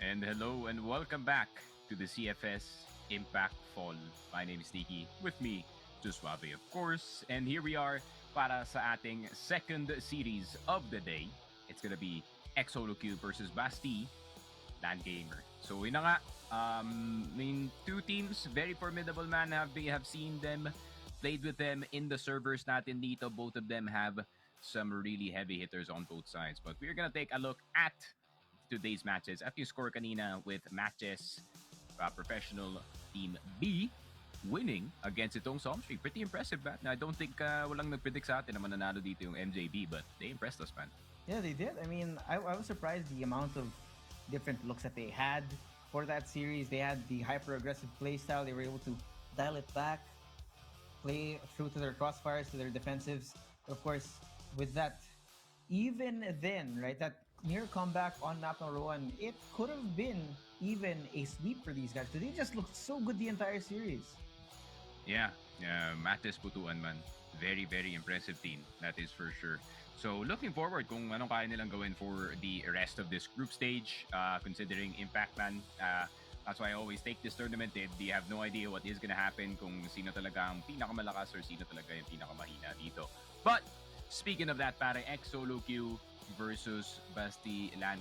And hello and welcome back to the CFS Impact Fall. My name is Tiki. With me, Suave, of course. And here we are para sa ating second series of the day. It's gonna be xSOLOQUEue versus BASTEA LAN. So yun na nga, two teams, very formidable, man. We have seen them, played with them in the servers natin dito. Both of them have some really heavy hitters on both sides. But we're gonna take a look at today's matches. At yung score kanina with matches, professional team B winning against itong Somstreet. Pretty impressive, man. I don't think walang nagpredict sa atin na mananalo dito yung MJB, but they impressed us, man. Yeah, they did. I mean, I was surprised the amount of different looks that they had for that series. They had the hyper-aggressive play style. They were able to dial it back, play through to their crossfires, to their defensives. Of course, with that, even then, right, that near comeback on map number 1, it could have been even a sweep for these guys because they just looked so good the entire series. Yeah, Matis Putuan, man. Very, very impressive team. That is for sure. So looking forward kung anong kaya nilang gawin for the rest of this group stage, considering Impact, man. That's why I always take this tournament. They have no idea what is gonna happen, kung sino talaga ang pinakamalakas or sino talaga yung pinakamahina dito. But speaking of that, pare, xSOLOQUEue versus BASTEA LAN.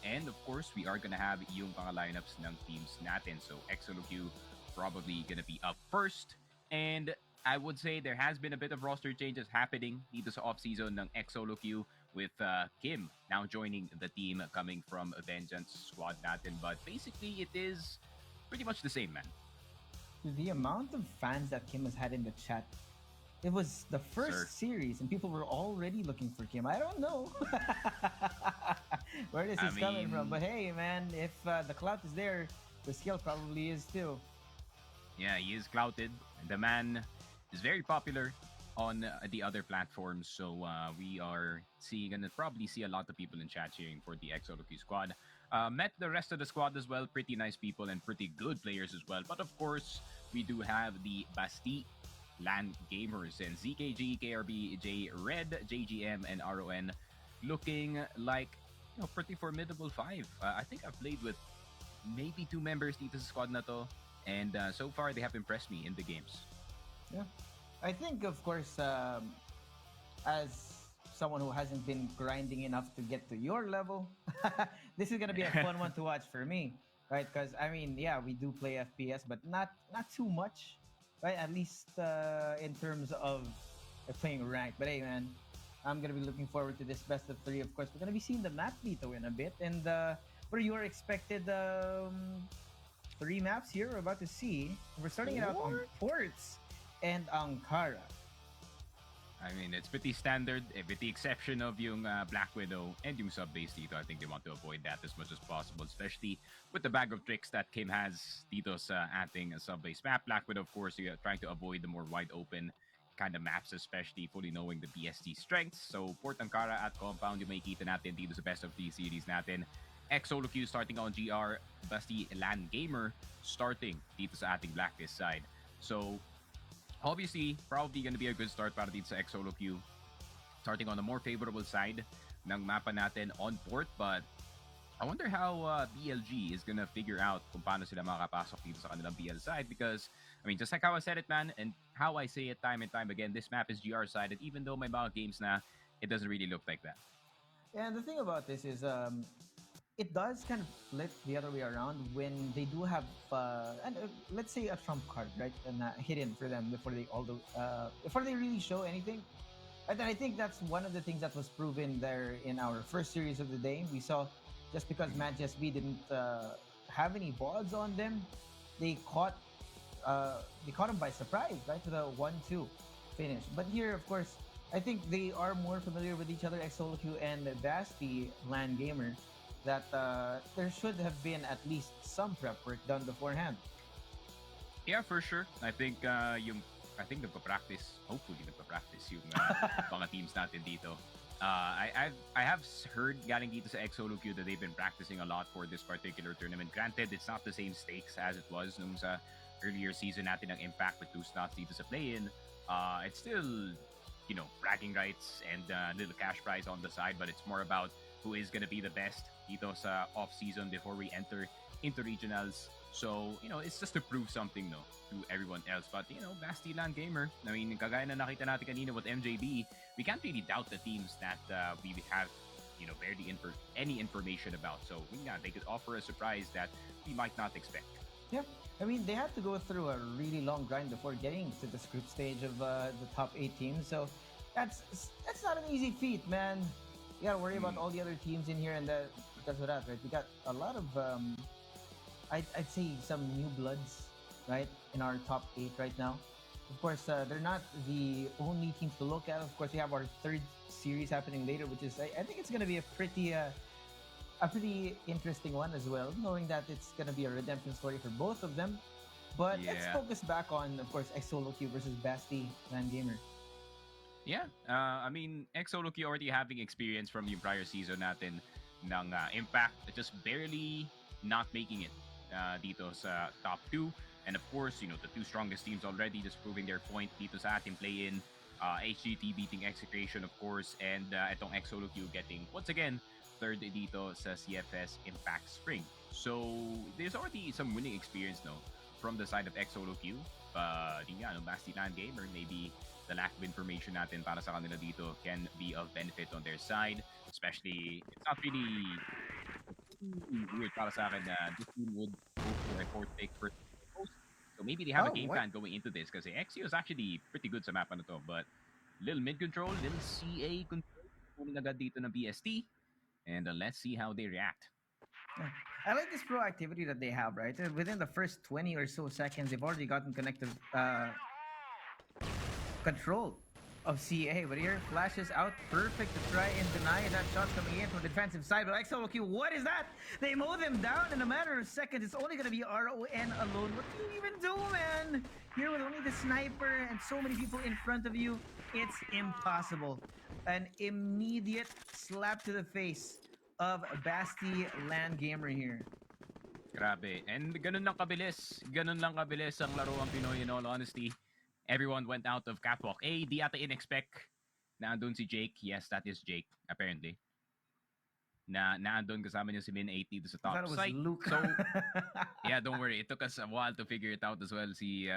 And of course, we are gonna have yung mga lineups ng teams natin. So xSOLOQUEue probably gonna be up first. And I would say there has been a bit of roster changes happening dito sa off-season ng xSOLOQUEue with Kim now joining the team coming from Vengeance squad natin. But basically, it is pretty much the same, man. The amount of fans that Kim has had in the chat, it was the first series and people were already looking for Kim. I don't know where this is coming from. But hey, man, if the clout is there, the skill probably is too. Yeah, he is clouted. The man is very popular on the other platforms. So we are gonna probably see a lot of people in chat cheering for the xSOLOQUEue squad. Met the rest of the squad as well. Pretty nice people and pretty good players as well. But of course, we do have the BASTEA LAN and ZKG, KRB, J Red, JGM, and RON looking like pretty formidable 5. I think I've played with maybe 2 members dito sa squad na to. And so far, they have impressed me in the games. Yeah. I think, of course, as someone who hasn't been grinding enough to get to your level, this is going to be a fun one to watch for me, right? Because, I mean, yeah, we do play FPS, but not too much, right? At least in terms of playing ranked. But hey, man, I'm going to be looking forward to this best of 3. Of course, we're going to be seeing the map dito in a bit. And what are your expected 3 maps here we're about to see? We're starting it out on Ports and Ankara. I mean, it's pretty standard, with the exception of yung Black Widow and yung sub-base dito. I think they want to avoid that as much as possible, especially with the bag of tricks that Kim has dito sa ating sub-base map. Black Widow, of course, you're trying to avoid the more wide-open kind of maps, especially fully knowing the BST strengths. So, Port Ankara at Compound, yung makikita natin dito sa best of 3 series natin. xSOLOQUEue starting on GR, BASTEA LAN starting dito sa ating Blacklist side. So, obviously, probably gonna be a good start para dito sa xSOLOQUEue. Starting on the more favorable side ng mapa natin on port, but I wonder how BLG is gonna figure out kung paano sila makakapasok dito sa kanilang BL side because, I mean, just like how I said it, man, and how I say it time and time again, this map is GR sided, even though may mga games na it doesn't really look like that. Yeah, and the thing about this is, it does kind of flip the other way around when they do have, let's say, a trump card, right, and hidden for them before they really show anything. And I think that's one of the things that was proven there in our first series of the day. We saw just because Manchester B didn't have any balls on them, they caught them by surprise, right, to the 1-2 finish. But here, of course, I think they are more familiar with each other, xSOLOQUEue and BASTEA LAN, that there should have been at least some prep work done beforehand. Yeah, for sure. I think nagpa-practice, hopefully nagpa-practice yung mga teams natin dito. I have heard galing dito sa xSOLOQUEue that they've been practicing a lot for this particular tournament. Granted, it's not the same stakes as it was nung sa earlier season natin ng Impact with 2 slots dito sa play-in. It's still, bragging rights and little cash prize on the side, but it's more about who is going to be the best dito sa off-season before we enter into regionals. So, it's just to prove something, no, to everyone else. But, BASTEA LAN Gamer, I mean, kagaya na nakita natin kanina with MJB, we can't really doubt the teams that we have, barely any information about. So, yeah, they could offer a surprise that we might not expect. Yeah, I mean they had to go through a really long grind before getting to this group stage of the top 8 teams. So that's that's not an easy feat, man. You gotta worry about Mm, all the other teams in here, and because of that, right? We got a lot of I'd say some new bloods, right, in our top 8 right now. Of course, they're not the only teams to look at. Of course, we have our third series happening later, which is I think it's gonna be a pretty interesting one as well, knowing that it's going to be a redemption story for both of them. But let's yeah. focus back on, of course, xSOLOQUEue versus BASTEA LAN Gamer. Yeah, I mean, xSOLOQUEue already having experience from yung prior season natin ng Impact, just barely not making it dito sa top 2. And of course, the two strongest teams already just proving their point dito sa ating play-in. HGT beating Execration, of course, and itong xSOLOQUEue getting, once again, third dito sa CFS Impact Spring. So, there's already some winning experience, no, from the side of xSOLOQUEue. But, yun nga, no, BASTEA LAN Gamer, maybe the lack of information natin para sa kanila dito can be of benefit on their side. Especially, it's not really weird para sa akin na this team would go for a fourth pick first post. So maybe they have a Oh, game what? plan going into this kasi XU is actually pretty good sa map na to. But little mid control, little CA control, kunin agad dito ng BST. And let's see how they react. Yeah. I like this proactivity that they have, right? Within the first 20 or so seconds, they've already gotten connective control of CA. But here, flashes out perfect to try and deny that shot coming in from the defensive side. But xSOLOQUEue, what is that? They mow them down in a matter of seconds. It's only going to be RON alone. What do you even do, man? Here with only the sniper and so many people in front of you, it's impossible. An immediate slap to the face of BASTEA LAN Gamer here. Grabe. And ganun lang kabilis ang laro ang Pinoy in all honesty. Everyone went out of catwalk. Di ata in-expect na andun si Jake. Yes, that is Jake, apparently. Na naandun kasama niya si Min 80 dito sa I thought top it was site. Luke. So, yeah, don't worry. It took us a while to figure it out as well. Si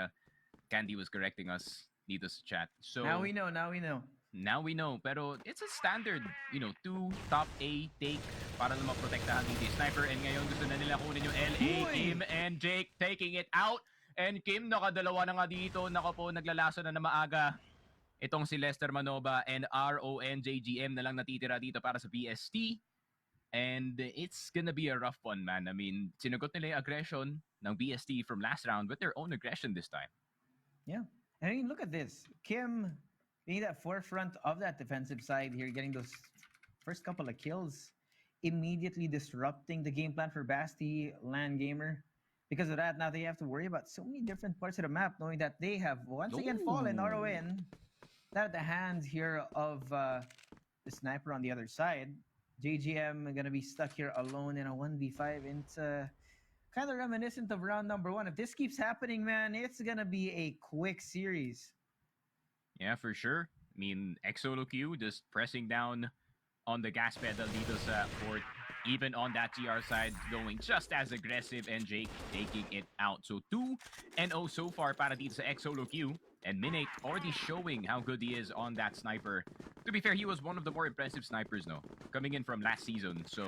Candy was correcting us dito sa chat. So, now we know. Now we know. now we know. Pero it's a standard, two top A take para lang maprotektahan dito yung sniper. And ngayon gusto na nila kunin yung LA. Uy! Kim and Jake taking it out. And Kim, nakadalawa na nga dito. Nako po, naglalaso na maaga. Itong si Lester Manoba and RONJGM na lang natitira dito para sa BST. And it's gonna be a rough one, man. I mean, sinagot nila yung aggression ng BST from last round with their own aggression this time. Yeah. I mean, look at this. Kim being that forefront of that defensive side here, getting those first couple of kills, immediately disrupting the game plan for BASTEA LAN Gamer. Because of that, now they have to worry about so many different parts of the map, knowing that they have once again fallen Ooh. RON. Not at the hands here of the sniper on the other side. JGM gonna be stuck here alone in a 1v5. And it's kind of reminiscent of round number 1. If this keeps happening, man, it's gonna be a quick series. Yeah, for sure. I mean, xSOLOQUEue just pressing down on the gas pedal dito sa fort. Even on that GR side, going just as aggressive and Jake taking it out. So 2-0 so far para dito sa xSOLOQUEue. And Minate already showing how good he is on that sniper. To be fair, he was one of the more impressive snipers, no? Coming in from last season. So,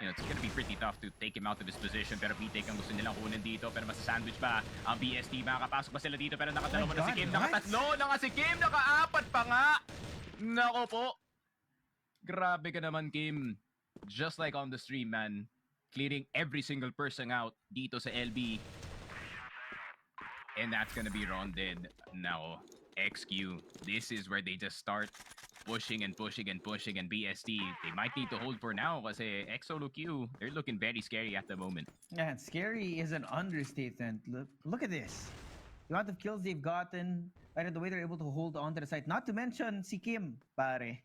it's gonna be pretty tough to take him out of his position. Pero B-Take ang gusto nilang kunin dito. Pero masasandwich ba ang BST? Makakapasok ba sila dito? Pero nakadalawa na si Kim. Nakatatlo na nga si Kim. Nakaapat pa nga. Nako po. Grabe ka naman, Kim. Just like on the stream, man. Clearing every single person out dito sa LB. And that's gonna be Ronded. Now, XQ, this is where they just start pushing and pushing and pushing. And BST, they might need to hold for now kasi xSOLOQUEue, they're looking very scary at the moment. Yeah, scary is an understatement. Look at this. The amount of kills they've gotten, right, and the way they're able to hold on to the site. Not to mention si Kim, pare.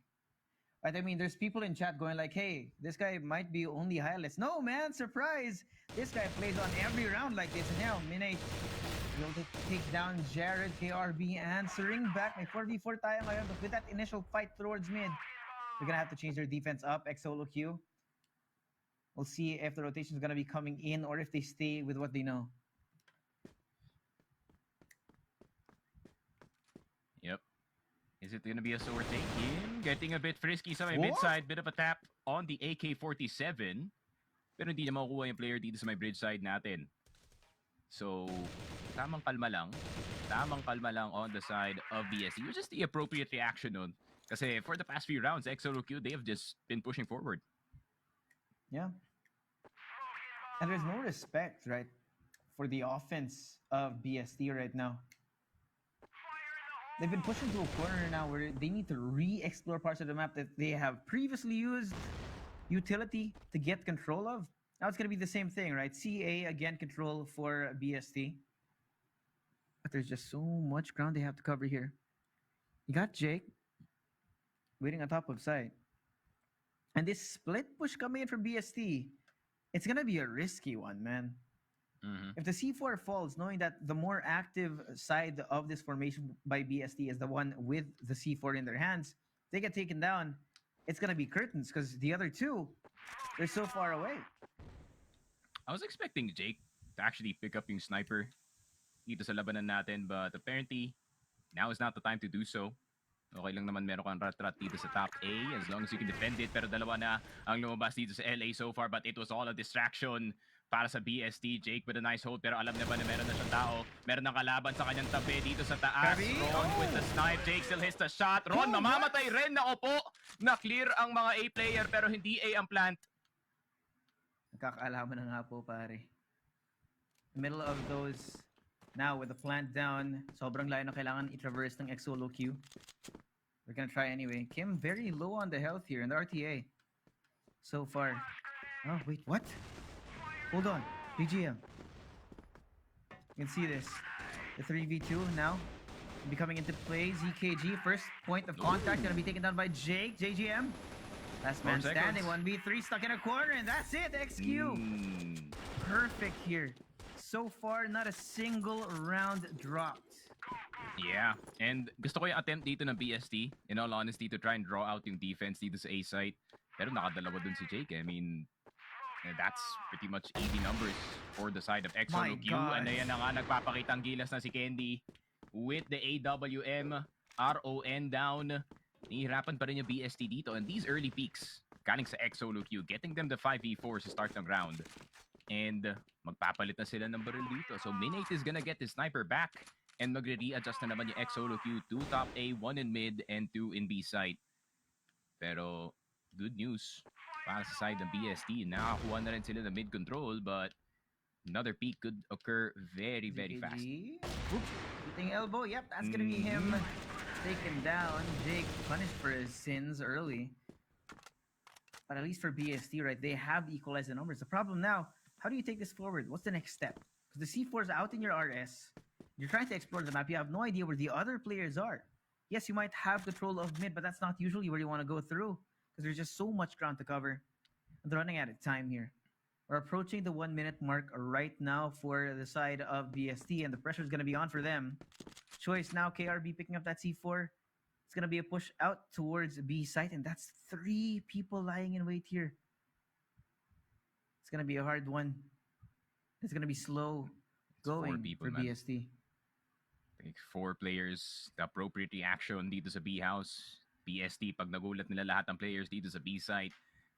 Right, I mean, there's people in chat going like, hey, this guy might be only highlights. No, man, surprise! This guy plays on every round like this. And now, Minate will take down Jared. KRB answering back. May 4v4 tayo ngayon. But with that initial fight towards mid, they're gonna have to change their defense up. xSOLOQUEue. We'll see if the rotation is going to be coming in or if they stay with what they know. Yep. Is it gonna be a sword take? Him getting a bit frisky sa may What? mid-side. Bit of a tap on the AK-47. Pero hindi na makukuha yung player dito sa may bridge side natin. So, tamang kalma lang. Tamang kalma lang on the side of BSC. Which is the appropriate reaction nun. Kasi for the past few rounds, xSOLOQUEue, they have just been pushing forward. Yeah. And there's no respect, right, for the offense of BST right now. They've been pushing to a corner now where they need to re-explore parts of the map that they have previously used utility to get control of. Now it's going to be the same thing, right? CA, again, control for BST. But there's just so much ground they have to cover here. You got Jake waiting on top of side. And this split push coming in from BST, it's going to be a risky one, man. If the C4 falls, knowing that the more active side of this formation by BST is the one with the C4 in their hands, they get taken down, it's going to be curtains because the other two, they're so far away. I was expecting Jake to actually pick up yung sniper dito sa labanan natin, but apparently, now is not the time to do so. Okay lang naman meron kang rat-rat dito sa top A as long as you can defend it. Pero dalawa na ang lumabas dito sa LA so far, but it was all a distraction para sa BST. Jake with a nice hold, pero alam na ba na meron na siyang tao? Meron ng kalaban sa kanyang tabi dito sa taas. Ron with the snipe. Jake still hits the shot. Ron mamamatay rin na opo. Na-clear ang mga A player pero hindi A ang plant. Nakakaalaman na nga po, pare. Middle of those, now with the plant down, sobrang layo na kailangan i-traverse ng xSOLOQUEue. We're gonna try anyway. Kim very low on the health here in the RTA. So far. Oh, wait, what? Hold on. BGM. You can see this. The 3v2 now be coming into play. ZKG, first point of contact, gonna be taken down by Jake. JGM. Last man standing, 1v3, stuck in a corner, and that's it, XQ. Perfect here. So far, not a single round dropped. Yeah, and gusto ko yung attempt dito ng BST, in all honesty, to try and draw out yung defense dito sa A site. Pero nakadalawa dun si Jake. I mean, that's pretty much 80 numbers for the side of xSOLOQUEue. And ayan na nga, nagpapakita ang gilas na si Candy with the AWM, RON down. Nihirapan pa rin yung BST dito. And these early peaks, galing sa xSOLOQUEue, getting them the 5v4 sa start ng round. And magpapalit na sila ng baril dito. So Minate is gonna get his sniper back. And magre-readjust na naman yung xSOLOQUEue. 2 top A, 1 in mid, and 2 in B site. Pero, good news. Para sa side ng BST, nakakuha na rin sila ng mid control, but another peak could occur very, very fast. Oops, hitting elbow. Yep, that's gonna be him taken down. Jake punished for his sins early. But at least for BST, right, they have equalized the numbers. The problem now, how do you take this forward? What's the next step? Because the C4 is out in your RS. You're trying to explore the map. You have no idea where the other players are. Yes, you might have control of mid, but that's not usually where you want to go through because there's just so much ground to cover. And they're running out of time here. We're approaching the 1 minute mark right now for the side of BST, and the pressure is going to be on for them. Choice now, KRB picking up that C4. It's going to be a push out towards B site, and that's 3 people lying in wait here. It's going to be a hard one. It's going to be slow going for BST. I think 4 players, the appropriate reaction dito sa B house. BST, pag nagulat nila lahat ng players dito sa B site,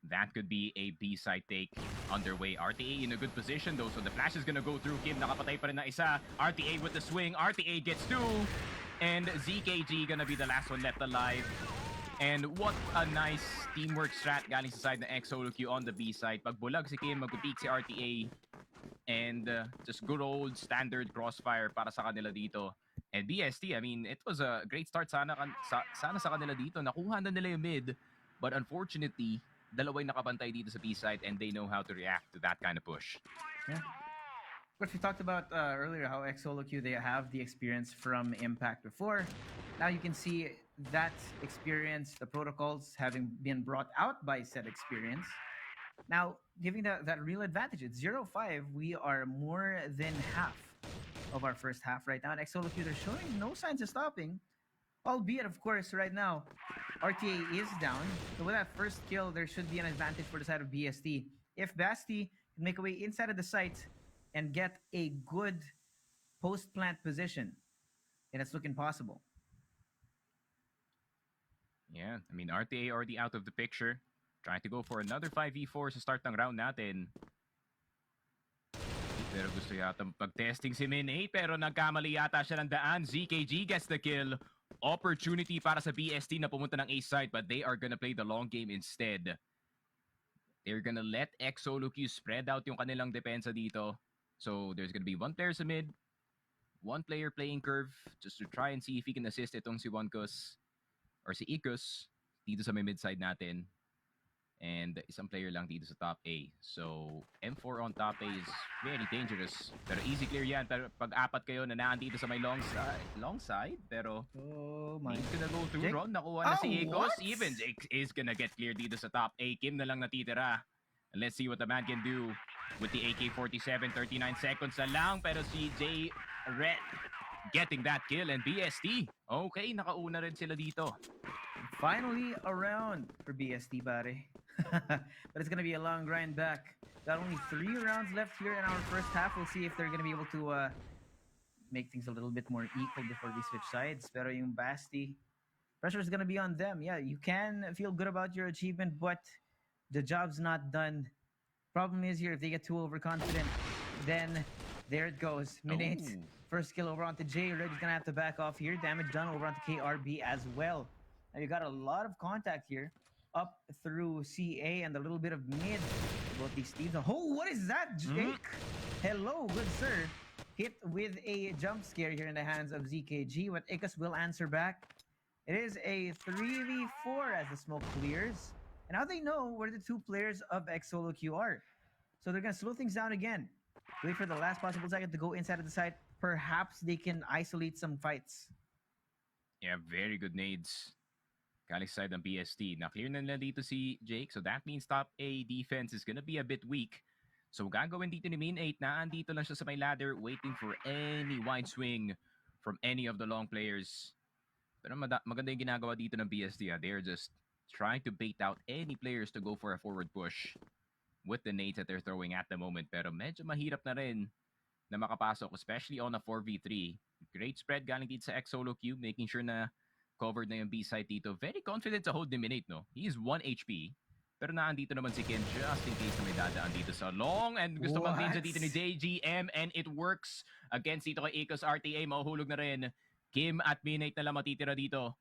that could be a B side take underway. RTA in a good position though, so the flash is gonna go through. Kim nakapatay pa rin na isa. RTA with the swing. RTA gets 2. And ZKG gonna be the last one left alive. And what a nice teamwork strat galing sa side ng xSOLOQUEue on the B side. Pag bulag si Kim, mag-peak si RTA. And just good old standard crossfire para sa kanila dito. And BST, I mean, it was a great start sana sa kanila dito. Nakuha na nila yung mid. But unfortunately, dalaway nakabantay dito sa B side and they know how to react to that kind of push. Yeah. But we talked about earlier how xSOLOQUEue, they have the experience from Impact before. Now you can see that experience, the protocols having been brought out by said experience. Now, giving that real advantage. It's 0-5. We are more than half of our first half right now. And xSOLOQUEue, they're showing no signs of stopping. Albeit, of course, right now, RTA is down. So with that first kill, there should be an advantage for the side of BST. if Basti can make a way inside of the site and get a good post plant position, then it's looking possible. Yeah, I mean, RTA already out of the picture. Trying to go for another 5v4 sa start ng round natin. Pero gusto yata pag-testing si Min 8 pero nagkamali yata siya ng daan. ZKG gets the kill. Opportunity para sa BST na pumunta ng A side but they are gonna play the long game instead. They're gonna let xSOLOQUEue spread out yung kanilang depensa dito. So there's gonna be one player sa mid, one player playing curve just to try and see if he can assist itong si Wankus or si Ikus dito sa may mid side natin. And isang player lang dito sa top A. So, M4 on top A is very dangerous. Pero easy clear yan. Pero pag-apat kayo na dito sa may long side. Pero, needs gonna go through. Ron, nakuha na si Egos. Even Jake is gonna get clear dito sa top A. Kim na lang natitira. And let's see what the man can do with the AK-47. 39 seconds na lang. Pero si J Red getting that kill. And BST, okay, nakauna rin sila dito. Finally a round for BST, pare. But it's going to be a long grind back. Got only 3 rounds left here in our first half. We'll see if they're going to be able to make things a little bit more equal before we switch sides. Pero yung Basti, pressure is going to be on them. Yeah, you can feel good about your achievement, but the job's not done. Problem is here, if they get too overconfident, then there it goes. Minute. First kill over onto J. Red's going to have to back off here. Damage done over onto KRB as well. Now you got a lot of contact here. Up through CA and a little bit of mid. Both these teams. Oh, what is that, Jake? Hello, good sir. Hit with a jump scare here in the hands of ZKG. But Ikas will answer back. It is a 3v4 as the smoke clears. And now they know where the 2 players of xSOLOQUEue are. So they're going to slow things down again. Wait for the last possible second to go inside of the site. Perhaps they can isolate some fights. Yeah, very good nades. Galing side ng BST. Na-clear na nila dito si Jake. So that means top A defense is gonna be a bit weak. So gagawin dito ni Min 8 na andito lang siya sa may ladder waiting for any wide swing from any of the long players. Pero maganda yung ginagawa dito ng BST. They're just trying to bait out any players to go for a forward push with the nades that they're throwing at the moment. Pero medyo mahirap na rin na makapasok, especially on a 4v3. Great spread galing dito sa xSOLOQUEue, making sure na covered na yung B-side dito. Very confident to hold Dominate, no? He is 1 HP. Pero naandito naman si Kim just in case na may dadaan dito sa long. And gusto mag-ninja dito ni JGM and it works against dito kay Ecos RTA. Mahuhulog na rin. Kim at Minate na lang matitira dito.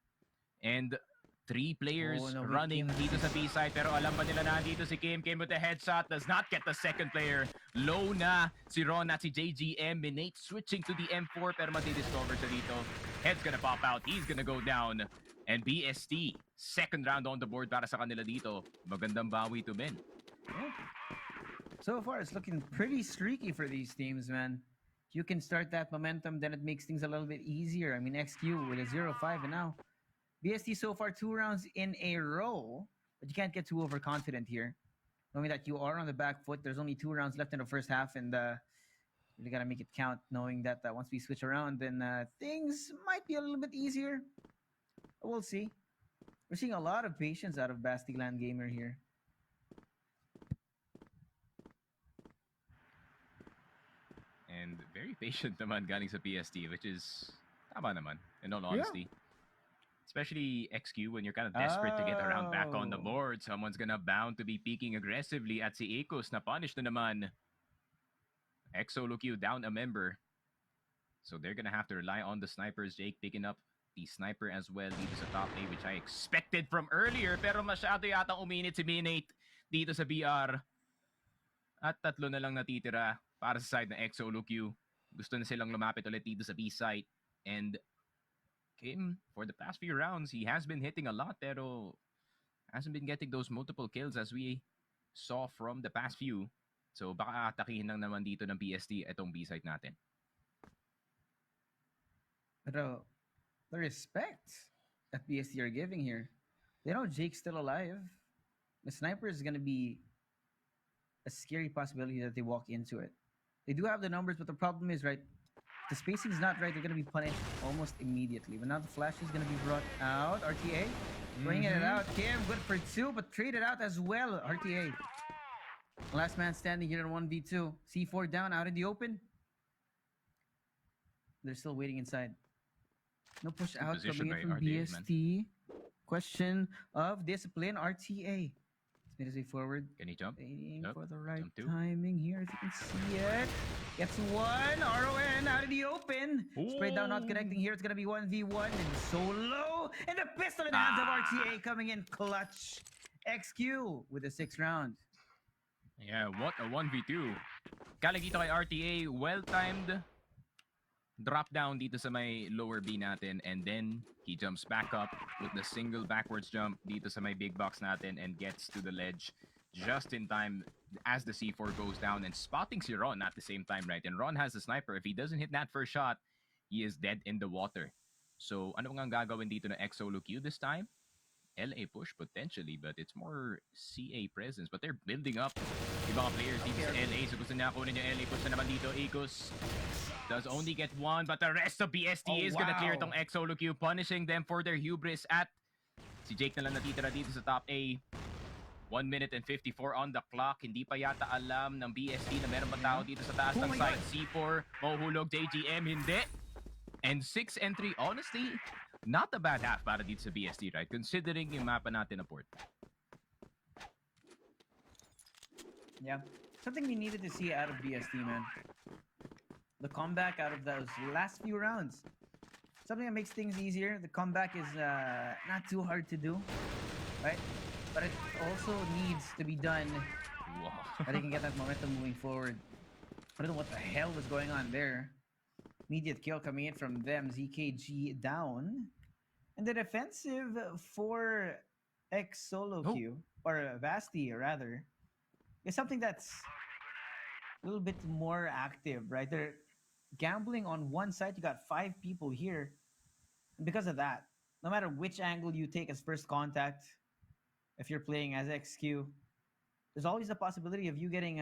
And 3 players running dito sa B-side. Pero alam ba nila na dito si Kim? Kim with the headshot does not get the second player. Low na si Ron at si JGM. Minate switching to the M4 pero mati-discover siya dito. Head's gonna pop out. He's gonna go down. And BST, second round on the board para sa kanila dito. Magandang bawi to Min. Yeah. So far, it's looking pretty streaky for these teams, man. If you can start that momentum, then it makes things a little bit easier. I mean, XQ with a 0-5 and now BST so far 2 rounds in a row, but you can't get too overconfident here. Knowing that you are on the back foot, there's only 2 rounds left in the first half, and really gotta make it count. Knowing that once we switch around, then things might be a little bit easier. But we'll see. We're seeing a lot of patience out of BASTEA LAN Gamer here. And very patient naman galing sa PST, which is tama naman, in all honesty. Yeah. Especially XQ when you're kind of desperate to get around back on the board. Someone's gonna bound to be peeking aggressively at si Ecos na punish na naman. xSOLOQUEue down a member. So they're gonna have to rely on the snipers. Jake picking up the sniper as well dito sa top A, which I expected from earlier. Pero masyado yatang uminit si Minate dito sa BR. At 3 na lang natitira para sa side ng xSOLOQUEue. Gusto na silang lumapit ulit dito sa B site. And Kim, for the past few rounds, he has been hitting a lot, pero hasn't been getting those multiple kills as we saw from the past few. So baka atakihin lang naman dito ng BST itong B-site natin. Pero the respect that BST are giving here, they know Jake's still alive. The sniper is going to be a scary possibility that they walk into it. They do have the numbers, but the problem is, right, the spacing's not right. They're going to be punished almost immediately. But now the flash is going to be brought out. RTA bringing it out. Kim, good for 2, but traded out as well. RTA. Last man standing here in 1v2. C4 down out in the open. They're still waiting inside. No push Good out position coming in by from RTA, man. BST. Question of discipline, RTA. Let's made his way forward. Can he jump? Waiting Nope. for the right Jump two. timing here, if you can see it. Gets one. RON out of the open. Spray down, not connecting here. It's going to be 1v1. And solo. And the pistol in the hands of RTA coming in clutch. XQ with the 6th round. Yeah, what a 1v2. Galing dito kay RTA, well-timed drop down dito sa may lower B natin, and then he jumps back up with the single backwards jump dito sa may big box natin and gets to the ledge just in time as the C4 goes down and spotting si Ron at the same time, right? And Ron has the sniper. If he doesn't hit that first shot, he is dead in the water. So ano nga gagawin dito na xSOLOQUEue this time? LA push potentially, but it's more CA presence. But they're building up yung mga players dito sa LA. So gusto niya kunin yung LA push na naman dito. Ecos does only get one, but the rest of BST is gonna clear tong xSOLOQUEue, punishing them for their hubris at si Jake na lang natitira dito sa top A. 1 minute and 54 on the clock. Hindi pa yata alam ng BST na meron pa tao dito sa taas ng side. C4, mahuhulog. JGM, hindi. And 6 and 3, honestly, not a bad half para dito sa BST, right? Considering yung mapa natin na port. Yeah. Something we needed to see out of BST, man. The comeback out of those last few rounds. Something that makes things easier. The comeback is not too hard to do, right? But it also needs to be done that they can get that momentum moving forward. I don't know what the hell was going on there. Immediate kill coming in from them. ZKG down. And the defensive for xSOLOQUEue, or BASTEA rather, is something that's a little bit more active, right? They're gambling on one side. You got 5 people here. And because of that, no matter which angle you take as first contact, if you're playing as XQ, there's always the possibility of you getting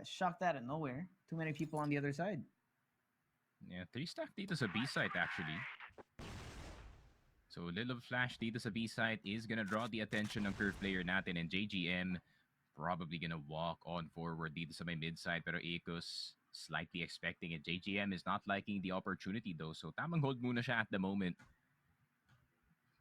shocked out of nowhere. Too many people on the other side. Yeah, 3-stack dito sa B site actually. So little flash dito sa B site is gonna draw the attention ng curve player natin, and JGM probably gonna walk on forward dito sa may mid side, pero Ecos slightly expecting it. JGM is not liking the opportunity though, so tamang hold muna siya at the moment.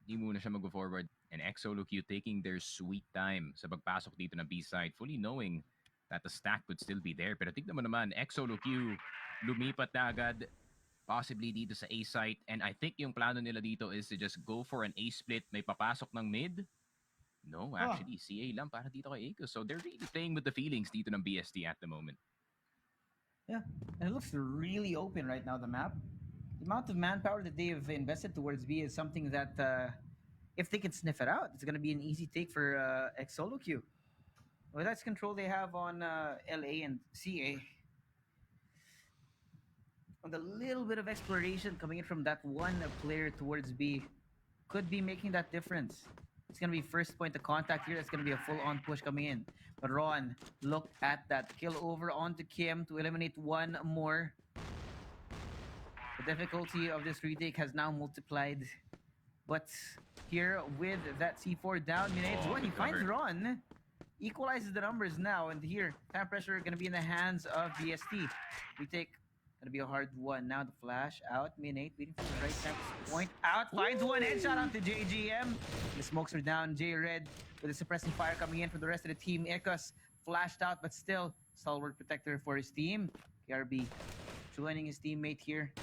Di muna siya mag-go forward. And xSOLOQUEue taking their sweet time sa pagpasok dito ng B side, fully knowing that the stack could still be there. Pero tignan mo naman, xSOLOQUEue lumipat na agad possibly dito sa A site, and I think yung plano nila dito is to just go for an A split. May papasok ng mid. No, actually, CA lang para dito kay Ecos. So they're really playing with the feelings dito ng BST at the moment. Yeah, and it looks really open right now, the map. The amount of manpower that they've invested towards B is something that, if they can sniff it out, it's going to be an easy take for xSOLOQUEue. With that control they have on LA and CA, and a little bit of exploration coming in from that one player towards B could be making that difference. It's going to be first point of contact here. That's going to be a full-on push coming in. But Ron, look at that. Kill over onto Kim to eliminate one more. The difficulty of this retake has now multiplied. But here with that C4 down, when he finds Ron, equalizes the numbers now. And here, time pressure going to be in the hands of BST. Retake gonna be a hard one. Now the flash out. Minate waiting for the right time to point out. Finds one headshot onto JGM. The smokes are down. J Red with a suppressing fire coming in for the rest of the team. Ecos flashed out, but still stalwart protector for his team. KRB joining his teammate here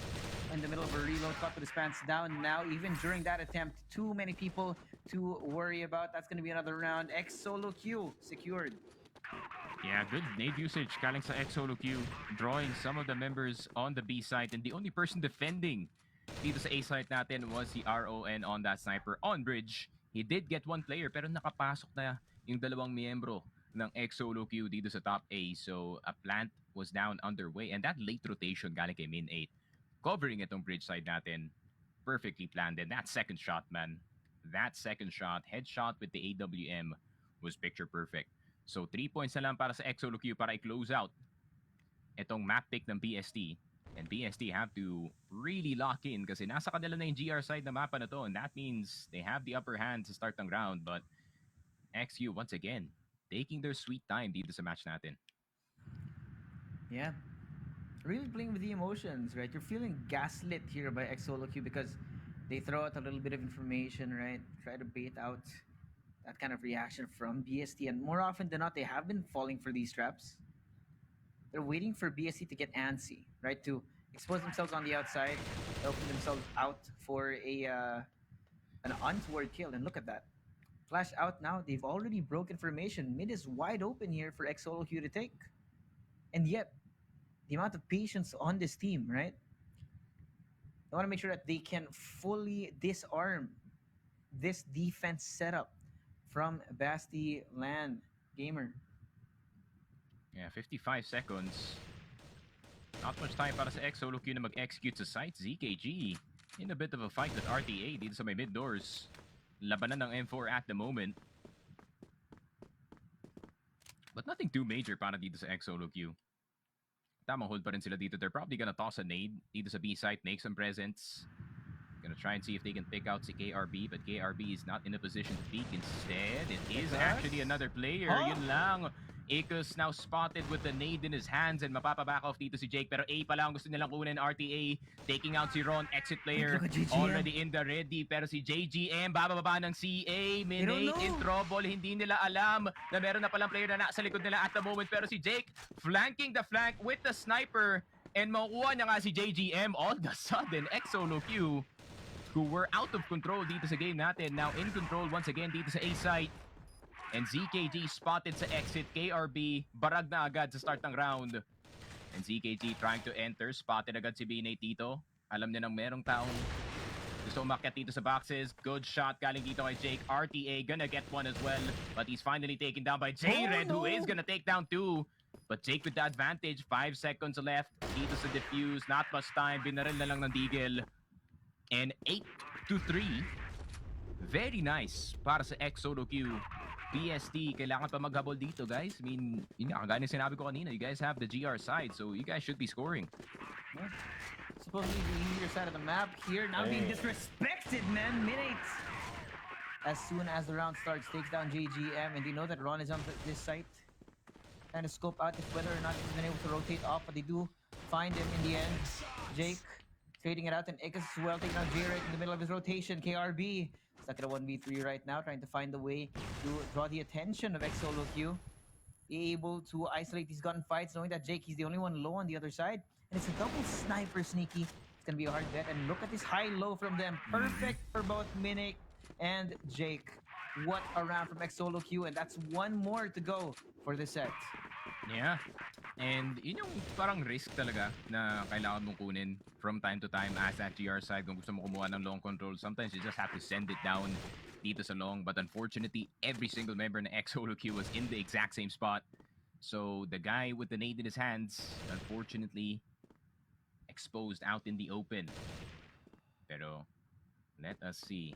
in the middle of a reload. Caught with his pants down. Now, even during that attempt, too many people to worry about. That's gonna be another round. xSOLOQUEue secured. Yeah, good nade usage galing sa xSOLOQUEue, drawing some of the members on the B site, and the only person defending dito sa A site natin was the RON on that sniper on bridge. He did get one player, pero nakapasok na yung dalawang miyembro ng xSOLOQUEue dito sa top A. So a plant was down underway, and that late rotation galing kay Min 8, covering itong bridge side natin, perfectly planned. And that second shot, man, that second shot, headshot with the AWM, was picture perfect. So 3 points na lang para sa xSOLOQUEue para i-close out itong map pick ng BST. And BST have to really lock in kasi nasa kanila na yung GR side na mapa na to, and that means they have the upper hand to start ng round. But XU once again taking their sweet time dito sa match natin. Yeah, really playing with the emotions, right? You're feeling gaslit here by xSOLOQUEue because they throw out a little bit of information, right? Try to bait out that kind of reaction from BST, and more often than not, they have been falling for these traps. They're waiting for BST to get antsy, right? To expose themselves on the outside, open themselves out for a an untoward kill. And look at that. Flash out now. They've already broken formation. Mid is wide open here for xSOLOQUEue to take. And yet, the amount of patience on this team, right? They want to make sure that they can fully disarm this defense setup from BASTEA LAN Gamer. Yeah, 55 seconds. Not much time para sa xSOLOQUEue na mag-execute sa site. ZKG in a bit of a fight with RTA dito sa may mid doors. Labanan ng M4 at the moment. But nothing too major para dito sa xSOLOQUEue. Tamang hold pa rin sila dito. They're probably gonna toss a nade dito sa B site, make some presence. Gonna try and see if they can pick out si KRB, but KRB is not in a position to peek. Instead, it is actually another player. Yun lang. Akos now spotted with the nade in his hands and mapapaback off dito si Jake. Pero A pa lang gusto nilang kunin RTA. Taking out si Ron, exit player. Already in the ready. Pero si JGM, bababa ng CA. Minate in trouble. Hindi nila alam na meron na palang player na nasa likod nila at the moment. Pero si Jake, flanking the flank with the sniper. And makukuha niya nga si JGM. All of a sudden, xSOLOQUEue, who were out of control dito sa game natin, now in control once again dito sa A site. And ZKG spotted sa exit. KRB, barag na agad sa start ng round. And ZKG trying to enter. Spotted agad si Binate dito. Alam niya nang merong taong gusto umakyat dito sa boxes. Good shot galing dito kay Jake. RTA gonna get one as well. But he's finally taken down by J-Red, who is gonna take down two. But Jake with the advantage. 5 seconds left dito sa defuse. Not much time. Binaril na lang ng Deagle. And 8-3. Very nice para sa xSOLOQUEue. BST, kailangan pa maghabol dito, guys. I mean, yun nga, kagaya ng sinabi ko kanina, you guys have the GR side, so you guys should be scoring. Yeah. Supposedly the easier side of the map here, now being disrespected, man. Minute. As soon as the round starts, takes down JGM, and they know that Ron is on this site. Trying to scope out if whether or not he's been able to rotate off, but they do find him in the end. Jake trading it out, and Ikas as well taking out J-Red in the middle of his rotation. KRB stuck at a 1v3 right now, trying to find a way to draw the attention of xSOLOQUEue. Be able to isolate these gunfights, knowing that Jake, he's the only one low on the other side. And it's a double sniper sneaky. It's going to be a hard bet. And look at this high-low from them. Perfect for both Minik and Jake. What a round from xSOLOQUEue. And that's one more to go for this set. Yeah. And yun yung parang risk talaga na kailangan mong kunin from time to time as that GR side kung gusto mo kumuha ng long control. Sometimes you just have to send it down dito sa long. But unfortunately, every single member ng xSOLOQUEue was in the exact same spot. So the guy with the nade in his hands, unfortunately, exposed out in the open. Pero let us see.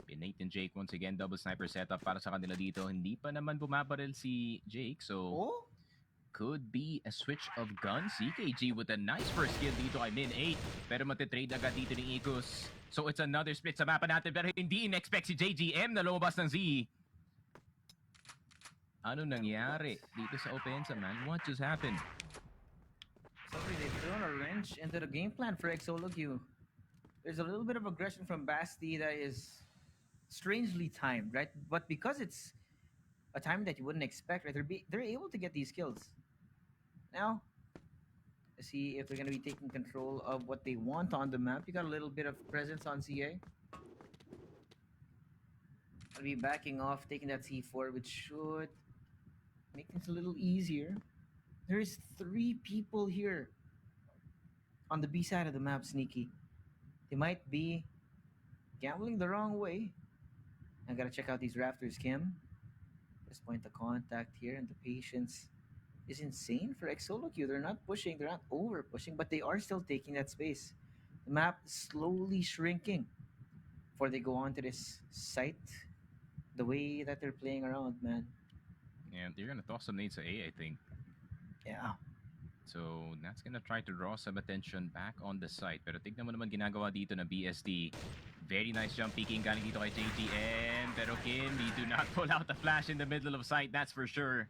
Binate and Jake once again, double sniper setup para sa kanila dito. Hindi pa naman bumabaril si Jake, so could be a switch of guns. CKG with a nice first kill dito kay Min 8. Pero matitrade agad dito ni Igos. So it's another split sa mapa natin. Pero hindi in-expect si JGM na lumabas ng Z. Ano nangyari dito sa offensive, man? What just happened? Sorry, they've thrown a wrench into the game plan for xSOLOQUEue. There's a little bit of aggression from BASTEA that is strangely timed, right? But because it's a time that you wouldn't expect, right? They're able to get these kills. Now, let's see if they're going to be taking control of what they want on the map. You got a little bit of presence on CA. I'll be backing off, taking that C4, which should make things a little easier. There's 3 people here on the B side of the map, Sneaky. They might be gambling the wrong way. I gotta check out these rafters, Kim. This point of contact here, and the patience is insane for xSOLOQUEue. They're not pushing, they're not over pushing, but they are still taking that space. The map is slowly shrinking before they go on to this site. The way that they're playing around, man. And they're gonna toss some nades to A, I think. Yeah. So that's gonna try to draw some attention back on the site. Pero tignan mo naman ginagawa dito na BST. Very nice jump peeking galing dito kay JGM. Pero Kim, he do not pull out the flash in the middle of sight, that's for sure.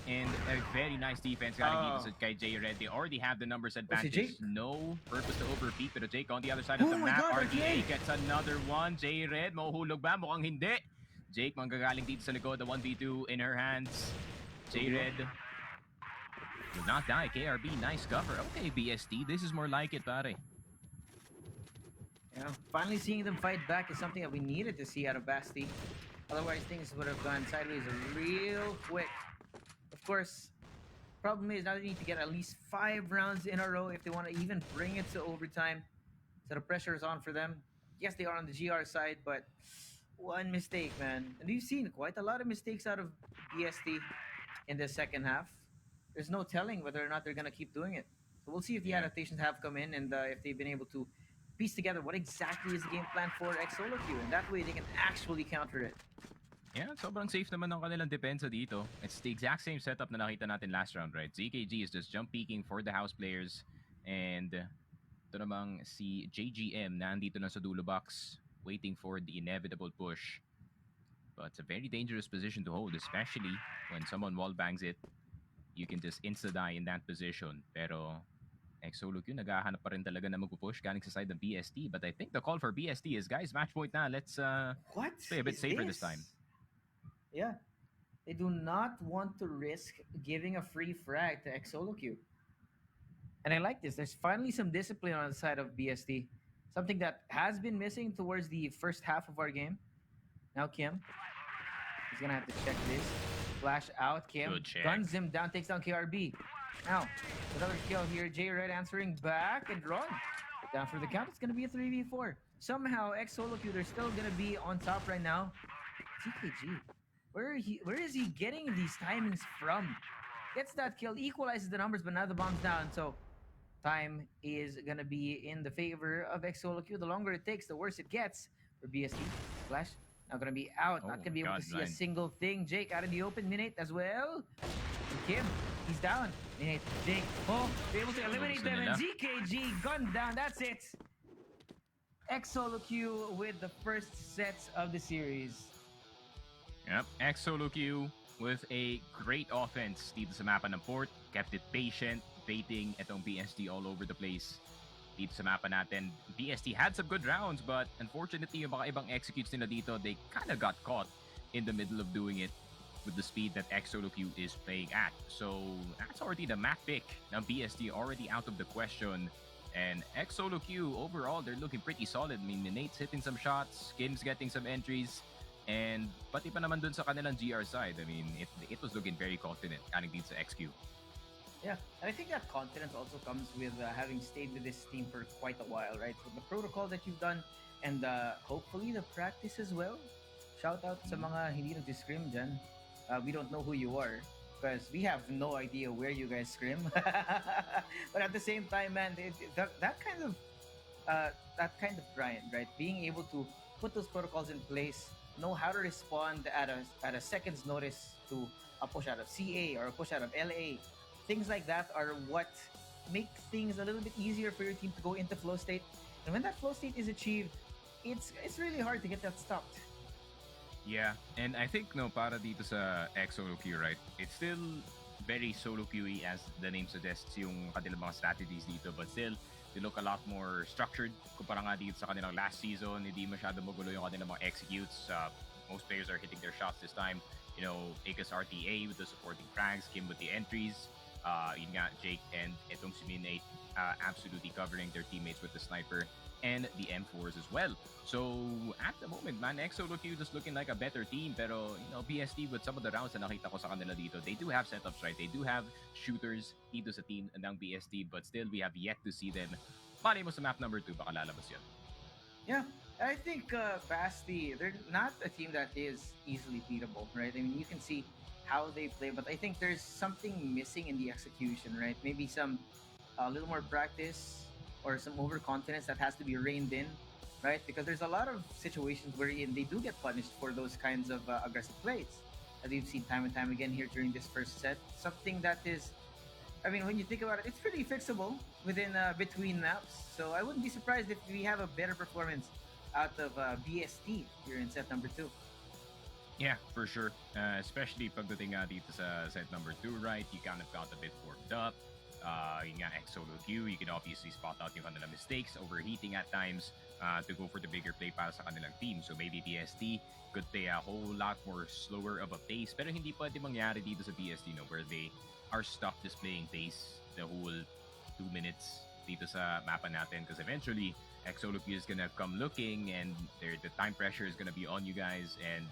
And a very nice defense galing dito sa kay J Red. They already have the numbers advantage. No purpose to overpeak. Pero Jake on the other side of the map. RTA gets another one. J Red, mahuhulog ba? Mukhang hindi. Jake manggagaling dito sa likod. The 1v2 in her hands. J Red will not die. KRB, nice cover. Okay, BST, this is more like it, pare. Yeah, finally seeing them fight back is something that we needed to see out of BASTE. Otherwise, things would have gone sideways real quick. Of course, problem is now they need to get at least 5 rounds in a row if they want to even bring it to overtime. So the pressure is on for them. Yes, they are on the GR side, but one mistake, man. And we've seen quite a lot of mistakes out of BST in the second half. There's no telling whether or not they're going to keep doing it. So we'll see if the adaptations have come in and if they've been able to piece together what exactly is the game plan for xSOLOQUEue, and that way they can actually counter it. Yeah, sobrang safe naman ng kanilang depensa dito. It's the exact same setup na nakita natin last round, right? ZKG is just jump peeking for the house players. And ito namang si JGM na andito na sa dulo box, waiting for the inevitable push. But it's a very dangerous position to hold, especially when someone wallbangs it. You can just insta-die in that position. Pero xSOLOQUEue naghahanap pa rin talaga na magpupush galing sa side ng BST. But I think the call for BST is, guys, match point na. Let's play a bit safer this time. Yeah. They do not want to risk giving a free frag to xSOLOQUEue. And I like this. There's finally some discipline on the side of BST. Something that has been missing towards the first half of our game. Now Kim. He's going to have to check this. Flash out. Kim guns him down, takes down KRB. Now, another kill here. J Red answering back and run. Down for the count. It's going to be a 3v4. Somehow, xSOLOQUEue, they're still going to be on top right now. ZKG. Where is he getting these timings from? Gets that kill, equalizes the numbers, but now the bomb's down. So, time is going to be in the favor of xSOLOQUEue. The longer it takes, the worse it gets for BST. Flash. Now going to be out. Not going to be able to see a single thing. Jake out in the open. Minute as well. And Kim, he's down. Minute, Jake. Oh, be able to eliminate them. And ZKG gunned down. That's it. xSOLOQUEue with the first sets of the series. Yep, xSOLOQUEue with a great offense dito sa mapa ng port. Kept it patient, baiting itong BST all over the place. Dito sa mapa natin, BST had some good rounds, but unfortunately, yung mga ibang executes nila dito, they kind of got caught in the middle of doing it with the speed that xSOLOQUEue is playing at. So that's already the map pick. Now BST already out of the question. And xSOLOQUEue, overall, they're looking pretty solid. I mean, Nate's hitting some shots, Kim's getting some entries, and pati pa naman dun sa kanilang GR side. I mean, it was looking very confident galing dito sa XQ. Yeah, and I think that confidence also comes with having stayed with this team for quite a while, right? So the protocol that you've done and hopefully the practice as well. Shout out sa mga hindi nag-scrim dyan. We don't know who you are because we have no idea where you guys scrim. But at the same time, man, that kind of grind, right? Being able to put those protocols in place, know how to respond at a second's notice to a push out of CA or a push out of LA. Things like that are what make things a little bit easier for your team to go into flow state. And when that flow state is achieved, it's really hard to get that stopped. Yeah, and I think para dito sa xSOLOQUEue, right? It's still very soloQUE as the name suggests yung kanilang mga strategies dito, but still they look a lot more structured kumpara nga dito sa kanilang last season. Hindi masyado magulo yung kanilang mga executes. Most players are hitting their shots this time. You know, Akers RTA with the supporting frags, Kim with the entries. Yun nga, Jake and itong si Minate absolutely covering their teammates with the sniper and the M4s as well. So at the moment, man, xSOLOQUEue just looking like a better team. Pero, you know, BST with some of the rounds na nakita ko sa kanila dito, they do have setups, right? They do have shooters dito sa team ng BST, but still we have yet to see them. Malay mo sa map number 2, baka lalabas yun. Yeah, I think BASTE, they're not a team that is easily beatable, right? I mean, you can see how they play, but I think there's something missing in the execution, right? Maybe some a little more practice or some overconfidence that has to be reined in, right? Because there's a lot of situations wherein they do get punished for those kinds of aggressive plays, as we've seen time and time again here during this first set. Something that is I mean, when you think about it, it's pretty fixable within between maps. So I wouldn't be surprised if we have a better performance out of BST here in set number two. Yeah, for sure. Especially pagdating nga dito sa set number 2, right? You kind of got a bit warmed up. Yung nga xSOLOQUEue, you can obviously spot out yung kanilang mistakes, overheating at times to go for the bigger play para sa kanilang team. So maybe BST could play a whole lot more slower of a pace. Pero hindi pwede mangyari dito sa BST, no? Where they are stuck displaying pace the whole 2 minutes dito sa mapa natin. Because eventually, xSOLOQUEue is gonna come looking and the time pressure is gonna be on you guys. And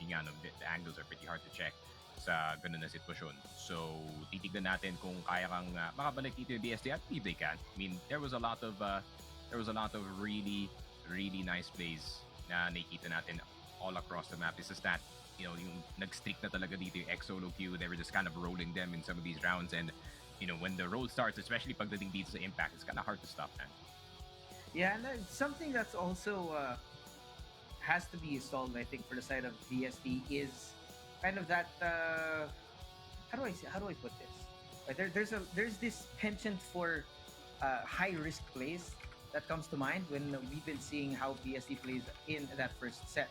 the angles are pretty hard to check sa ganun na sitwasyon. So, titignan natin kung kaya kang makabalik dito yung BST. I believe they can. I mean, there was a lot of really, really nice plays na nakikita natin all across the map. It's just that, yung nag-streak na talaga dito yung xSOLOQUEue. They were just kind of rolling them in some of these rounds. And, when the roll starts, especially pagdating dito sa impact, it's kind of hard to stop, man. Yeah, and something that's also has to be solved, I think, for the side of BST is kind of that. How do I put this? Like there's this penchant for high risk plays that comes to mind when we've been seeing how BST plays in that first set,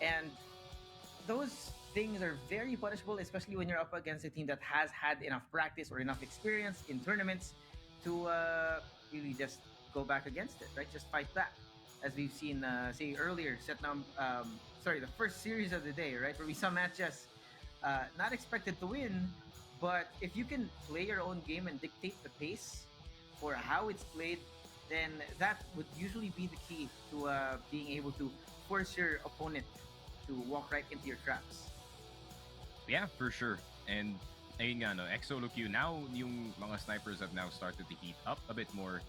and those things are very punishable, especially when you're up against a team that has had enough practice or enough experience in tournaments to really just go back against it, right? Just fight back, as we've seen, say earlier, the first series of the day, right, where we saw matches not expected to win, but if you can play your own game and dictate the pace for how it's played, then that would usually be the key to being able to force your opponent to walk right into your traps. Yeah, for sure. And ayun nga, no, xSOLOQUEue, now yung mga snipers have now started to heat up a bit more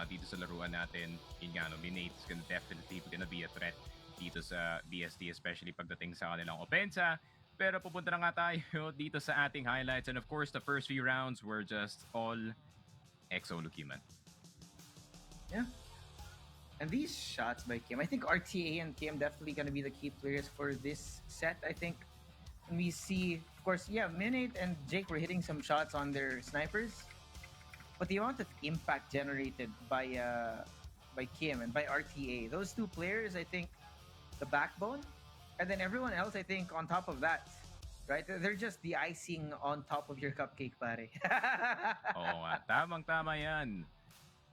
dito sa laruan natin. Yun nga, no, Minate is definitely gonna be a threat dito sa BST, especially pagdating sa kanilang opensa. Pero pupunta na nga tayo dito sa ating highlights. And of course, the first few rounds were just all xSOLOQUEue, man. Yeah. And these shots by Kim, I think RTA and Kim definitely going to be the key players for this set. I think we see, of course, yeah, Minate and Jake were hitting some shots on their snipers, but the amount of impact generated by Kim and by RTA, those two players, I think, the backbone, and then everyone else, I think, on top of that, right? They're just the icing on top of your cupcake, pare. Oo nga, tamang-tama yan.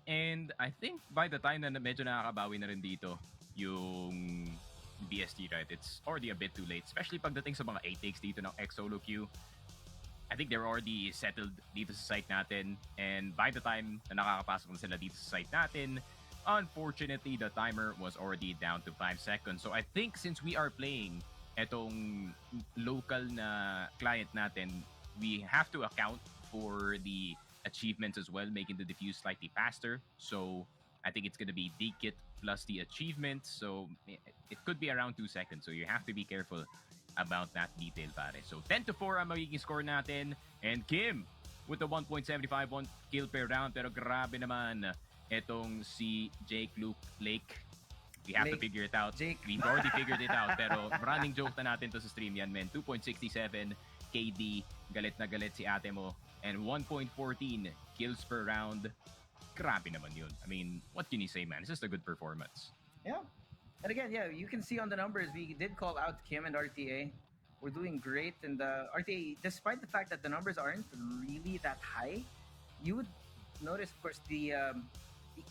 And I think by the time na medyo nakakabawi na rin dito yung BST, right, it's already a bit too late. Especially pagdating sa mga 8 takes dito ng xSOLOQUEue. I think they're already settled dito sa site natin. And by the time na nakakapasok na sila dito sa site natin, unfortunately, the timer was already down to 5 seconds. So I think since we are playing etong local na client natin, we have to account for the achievements as well, making the defuse slightly faster. So I think it's going to be D-Kit plus the achievements. So it could be around 2 seconds. So you have to be careful about that detail, pare. So 10-4 ang magiging score natin. And Kim with the 1.75 1 kill per round. Pero grabe naman etong si Jake Luke Lake. We have to figure it out. Jake. We've already figured it out. Pero running joke na natin to sa stream yan, men. 2.67 KD. Galit na galit si ate mo. And 1.14 kills per round. Grabe naman yun. I mean, what can you say, man? It's just a good performance. Yeah. And again, yeah, you can see on the numbers, we did call out Kim and RTA. We're doing great. And RTA, despite the fact that the numbers aren't really that high, you would notice, of course, the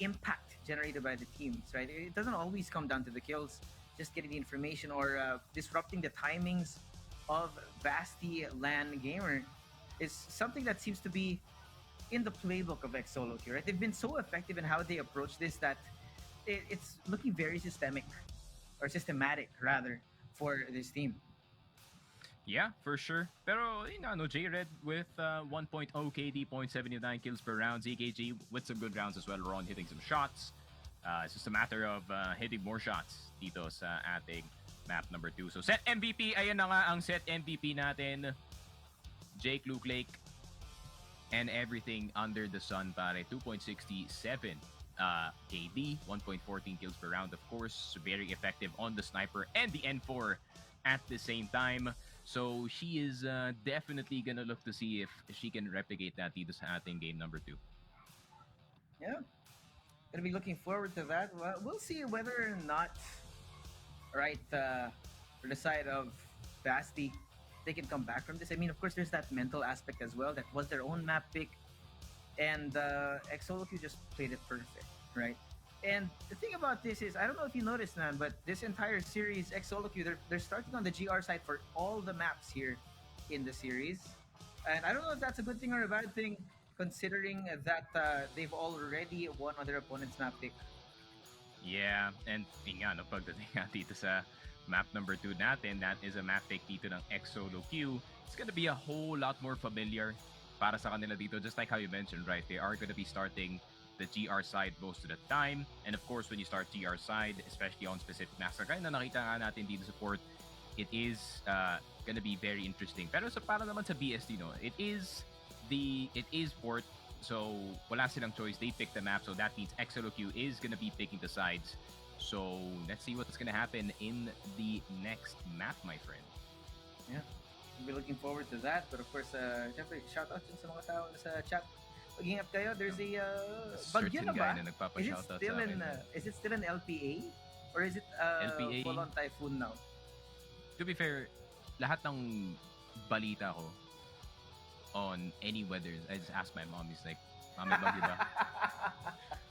impact generated by the teams, right? It doesn't always come down to the kills, just getting the information or disrupting the timings of BASTEA LAN gamer is something that seems to be in the playbook of xSOLOQUEue, right? They've been so effective in how they approach this that it's looking very systematic, rather, for this team. Yeah, for sure. Pero, J-Red with 1.0 KD, 0.79 kills per round. ZKG with some good rounds as well. Ron hitting some shots. It's just a matter of hitting more shots dito sa ating map number 2. So, set MVP. Ayan na nga ang set MVP natin. Jake Luke Lake and everything under the sun, pare. 2.67 KD, 1.14 kills per round, of course. Very effective on the sniper and the N4 at the same time. So she is definitely gonna look to see if she can replicate that dito sa ating game number 2. Yeah, gonna be looking forward to that. Well, we'll see whether or not, right, for the side of Basti, they can come back from this. I mean, of course, there's that mental aspect as well. That was their own map pick, and xSOLOQUEue just played it perfect, right? And the thing about this is, I don't know if you noticed, Nan, but this entire series, xSOLOQUEue, they're starting on the GR side for all the maps here in the series. And I don't know if that's a good thing or a bad thing, considering that they've already won on their opponent's map pick. Yeah, and yun nga, no, pagdating nga dito sa map number 2 natin, that is a map pick dito ng xSOLOQUEue. It's gonna be a whole lot more familiar para sa kanila dito, just like how you mentioned, right? They are gonna be starting the GR side most of the time. And of course, when you start GR side, especially on specific maps, kaya na nakita nga natin dito sa port, it is gonna be very interesting. Pero sa para naman sa BSD, no, it is port. So wala silang choice. They pick the map. So that means xSOLOQUEue is gonna be picking the sides. So let's see what's gonna happen in the next map, my friend. Yeah, we'll be looking forward to that. But of course, syempre, shout out sa mga tao sa chat. Mag-ingat kayo. There's a bagyo na ba? Guy na nagpapa-shoutout sa akin. Is it still an LPA? Or is it LPA? full-on typhoon now? To be fair, lahat ng balita ko on any weather, I just ask my mom, he's like, "Mom, may bagyo ba?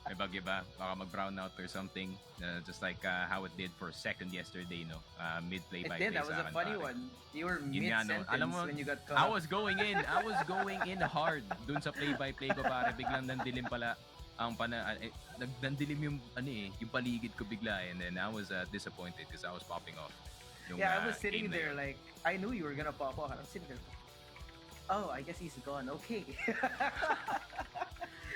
May bagyo ba? Baka mag-brown out or something." Just like how it did for second yesterday, no? Mid-play by play. That was a funny one. You were mid-sentence when you got caught. I was going in hard dun sa play-by-play ko, pare. Biglang nandilim pala ang nandilim yung yung paligid ko bigla, and then I was disappointed because I was popping off. I was sitting there like, I knew you were gonna pop off. I'm sitting there. Oh, I guess he's gone. Okay.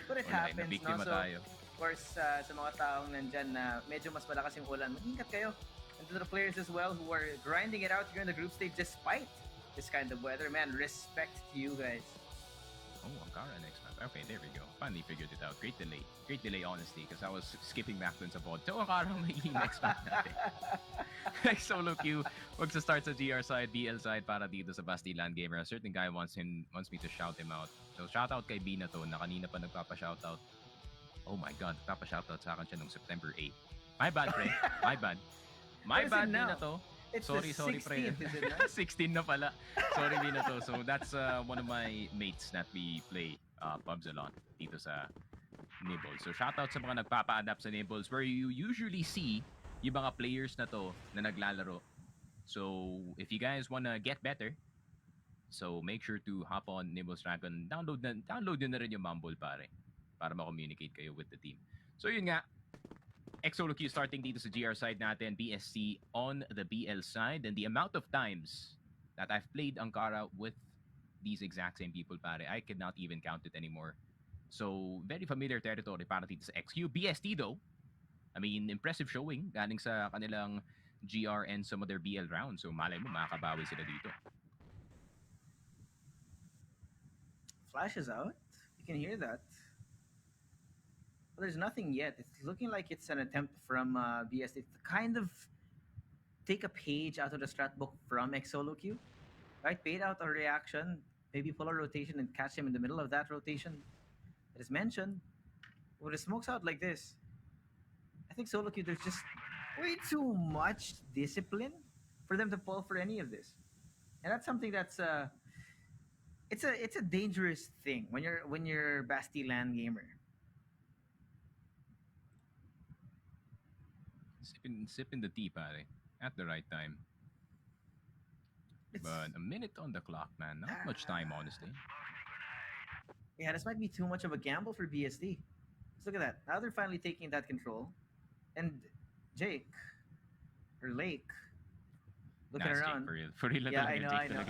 But it happens, no? So, of course, sa mga taong nandyan na medyo mas malakas yung ulan, mag-ingat kayo. And to the players as well who are grinding it out here in the group stage despite this kind of weather, man, respect to you guys. Oh, Ankara next map. Okay, there we go. Finally figured it out. Great delay, honestly, because I was skipping back dun sa pod. So, Ankara magiging next map natin. xSOLOQUEue magsa-start sa GR side, BL side para dito sa BASTEA LAN gamer. A certain guy wants me to shout him out. So, shout out kay Bina to, na kanina pa nagpapa-shoutout. Oh my God, nagpapa-shoutout sa akin siya nung September 8. My bad, pre. My bad. My bad, Bina to. It's sorry, the 16th, pre. is it not? 16 na pala. Sorry, Bina to. So, that's one of my mates that we play pubs a lot dito sa Nibbles. So, shoutout sa mga nagpapa-adapt sa Nibbles where you usually see yung mga players na to na naglalaro. So, if you guys wanna get better, so make sure to hop on Nibbles Dragon. Download nyo na rin yung Mumble, pare, para ma-communicate kayo with the team. So, yun nga. xSOLOQUEue starting dito sa GR side natin, BSC on the BL side, and the amount of times that I've played Ankara with these exact same people, pare, I cannot even count it anymore. So, very familiar territory para dito sa XQ. BST though, I mean, impressive showing galing sa kanilang GR and some of their BL rounds. So, malay mo, makakabawi sila dito. Flash is out. You can hear that. Well, there's nothing yet. It's looking like it's an attempt from BST to kind of take a page out of the strat book from xSOLOQUEue. Right? Bait out a reaction, maybe pull a rotation and catch him in the middle of that rotation that is mentioned. When it smokes out like this, I think XSOLOQUEue, there's just way too much discipline for them to pull for any of this. And that's something that's it's a dangerous thing when you're BASTEA LAN gamer. Sipping the tea, pare, at the right time. But a minute on the clock, man. Not much time, honestly. Yeah, this might be too much of a gamble for BSD. Let's look at that. Now they're finally taking that control. And Jake, or Lake, looking around. Jake, for real. Yeah, I know.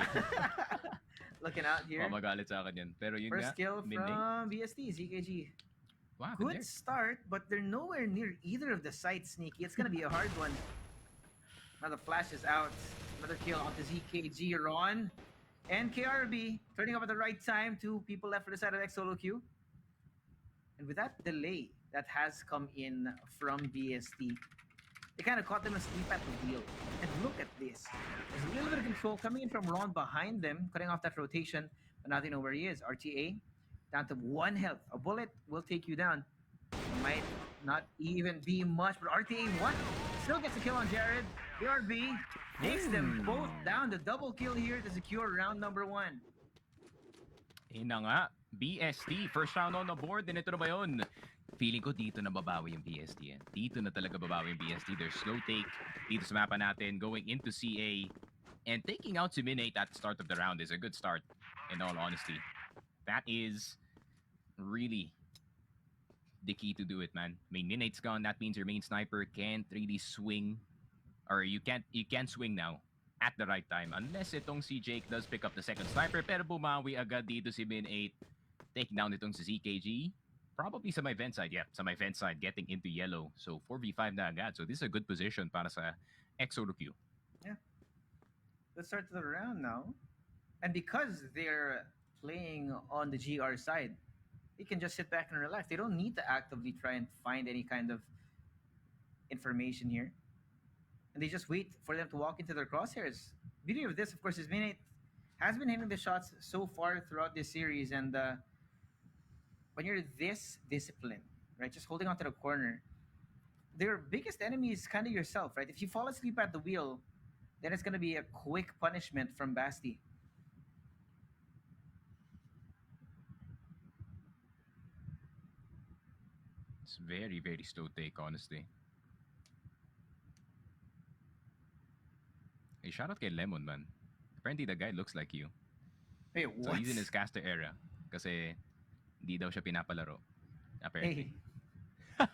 Looking out here. Magalit sa akin yan. Pero yun First nga, kill from BSD, ZKG. Wow, good start, but they're nowhere near either of the sites, Sneaky. It's going to be a hard one. Now the flash is out. Another kill onto ZKG, Ron. And KRB turning up at the right time. 2 people left for the side of xSOLOQUEue. And with that delay that has come in from BSD, They kind of caught them asleep at the wheel. And look at this. There's a little bit of control coming in from Ron behind them, cutting off that rotation, but now they know where he is. RTA down to 1 health. A bullet will take you down. Might not even be much, but RTA what? Still gets a kill on Jared. BRB takes them both down. The double kill here to secure round number 1. Yun na nga, BST, first round on the board, din ito na ba yun? Feeling ko dito na babawi yung BST. Dito na talaga babawi yung BST. There's slow take dito sa mapa natin, going into CA, and taking out si Min8 at the start of the round is a good start, in all honesty. That is really the key to do it, man. I mean, Min8's gone, that means your main sniper can't really swing, or you can't swing now at the right time, unless itong si Jake does pick up the second sniper, pero bumawi agad dito si Min8, taking down itong si ZKG. Probably sa my vent side, yeah, sa my vent side, getting into yellow. So 4v5 na agad. So this is a good position para sa xSOLOQUEue. Yeah. Let's start the round now. And because they're playing on the GR side, they can just sit back and relax. They don't need to actively try and find any kind of information here. And they just wait for them to walk into their crosshairs. Beauty of this, of course, is Min8 has been hitting the shots so far throughout this series, and when you're this disciplined, right, just holding onto the corner, their biggest enemy is kind of yourself, right? If you fall asleep at the wheel, then it's going to be a quick punishment from BASTE. It's very, very slow take, honestly. Hey, shout out kay Lemon, man. Apparently, the guy looks like you. Hey, So what? he's in his caster era. Kasi di daw siya pinapalaro. Apparently. Hey.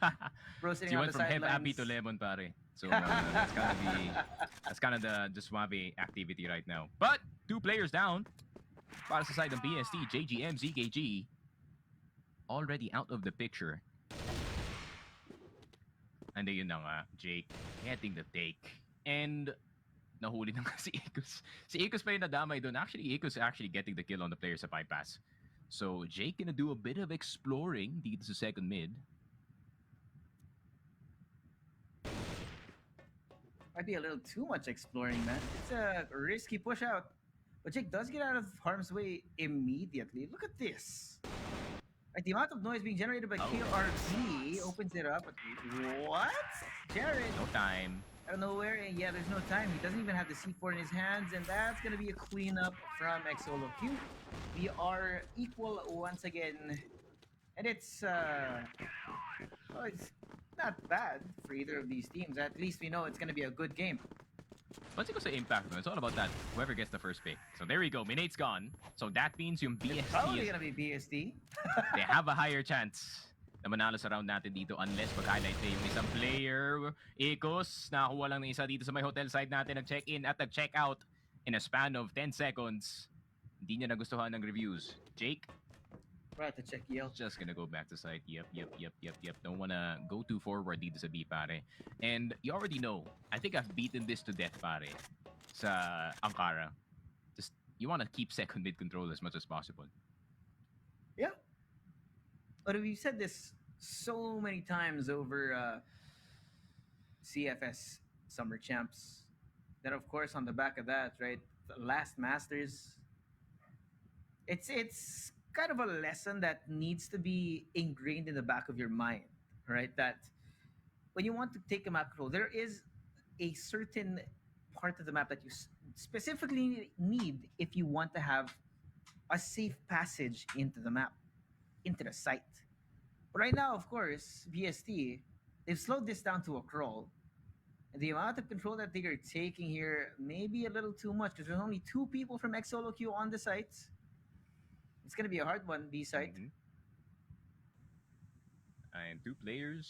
Bro, So sitting you on went the from Hev Happy sidelines. to Lemon, pare. So that's kind of the suave activity right now. But 2 players down. Para sa side ng BST, JGM, ZKG already out of the picture. And then yun na nga, Jake getting the take. And nahuli na nga si Ikus. Si Ikus pa yung nadamay doon. Actually, Ikus actually getting the kill on the player sa bypass. So Jake gonna do a bit of exploring dito sa second mid. Might be a little too much exploring, man. It's a risky push out. But Jake does get out of harm's way immediately. Look at this. Like, the amount of noise being generated by KRB opens it up. But what? Jared, No time. out of nowhere, and yeah, there's no time. He doesn't even have the C4 in his hands, and that's going to be a cleanup from xSOLOQUEue. We are equal once again. And it's not bad for either of these teams. At least we know it's going to be a good game. Once it goes to impact, it's all about that. Whoever gets the first pick. So there we go. Min8's gone. So that means yung It's BST probably is, going to be BST. they have a higher chance na manalo sa round natin dito unless mag-highlight na yung isang player. Ikos, nakakuha lang ng isa dito sa may hotel side natin. Nag-check-in at nag-check-out in a span of 10 seconds. Hindi niya nagustuhan ng reviews. Jake, Right to check Yale. just gonna go back to site. Yep. Don't wanna go too forward dito sa B, pare. And you already know, I think I've beaten this to death, pare, sa Ankara. Just, you wanna keep second mid control as much as possible. Yeah. But we've said this so many times over CFS Summer Champs. That, of course, on the back of that, right, the last Masters, it's kind of a lesson that needs to be ingrained in the back of your mind, right? That when you want to take a map control, there is a certain part of the map that you specifically need if you want to have a safe passage into the map, into the site. But right now, of course, BST, they've slowed this down to a crawl. And the amount of control that they are taking here may be a little too much because there's only 2 people from xSOLOQUEue on the site. It's going to be a hard one, B site. And 2 players.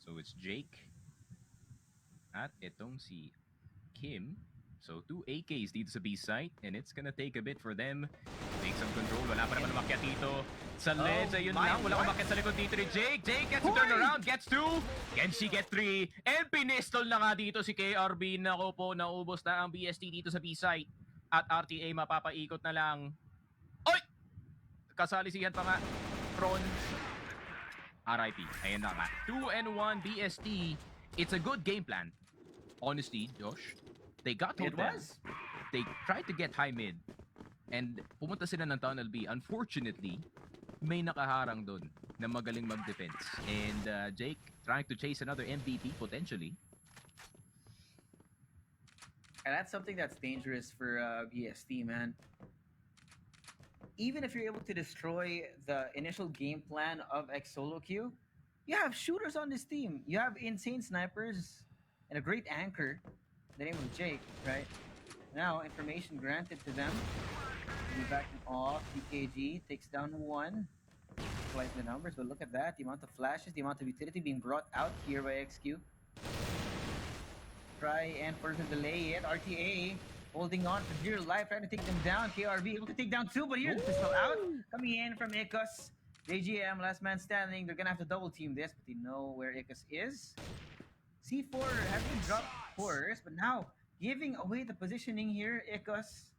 So it's Jake at itong si Kim. So 2 AKs dito sa B site. And it's gonna take a bit for them to take some control. Wala pa naman umakyat dito sa ledge. Ayun my lang. Wala God. umakyat sa likod dito ni Jake. Jake gets to turn Hoy! around. Gets 2. Can she get 3? And pinistol na nga dito si KRB. Nako po, naubos na ang BST dito sa B site. At RTA mapapaikot na lang. Oy! Kasalisihan pa nga. Tron. RIP. Ayan na nga. 2-1 BST. It's a good game plan. Honestly, Josh, they got It totem. was. They tried to get high mid. And pumunta sila ng Tunnel B. Unfortunately, may nakaharang doon na magaling mag-defense. And Jake trying to chase another MVP potentially. And that's something that's dangerous for BST, man. Even if you're able to destroy the initial game plan of xSOLOQUEue, you have shooters on this team. You have insane snipers and a great anchor, the name of Jake, right? Now, information granted to them. Be backing off. DKG takes down one. Equalize the numbers, but look at that. The amount of flashes, the amount of utility being brought out here by XQ. Try and further delay it. RTA holding on for dear life, trying to take them down. KRB able to take down two, but here's the pistol out. Coming in from Ikus. JGM, last man standing. They're gonna have to double team this, but they know where Ikus is. C4 has been dropped first, but now giving away the positioning here. Ikus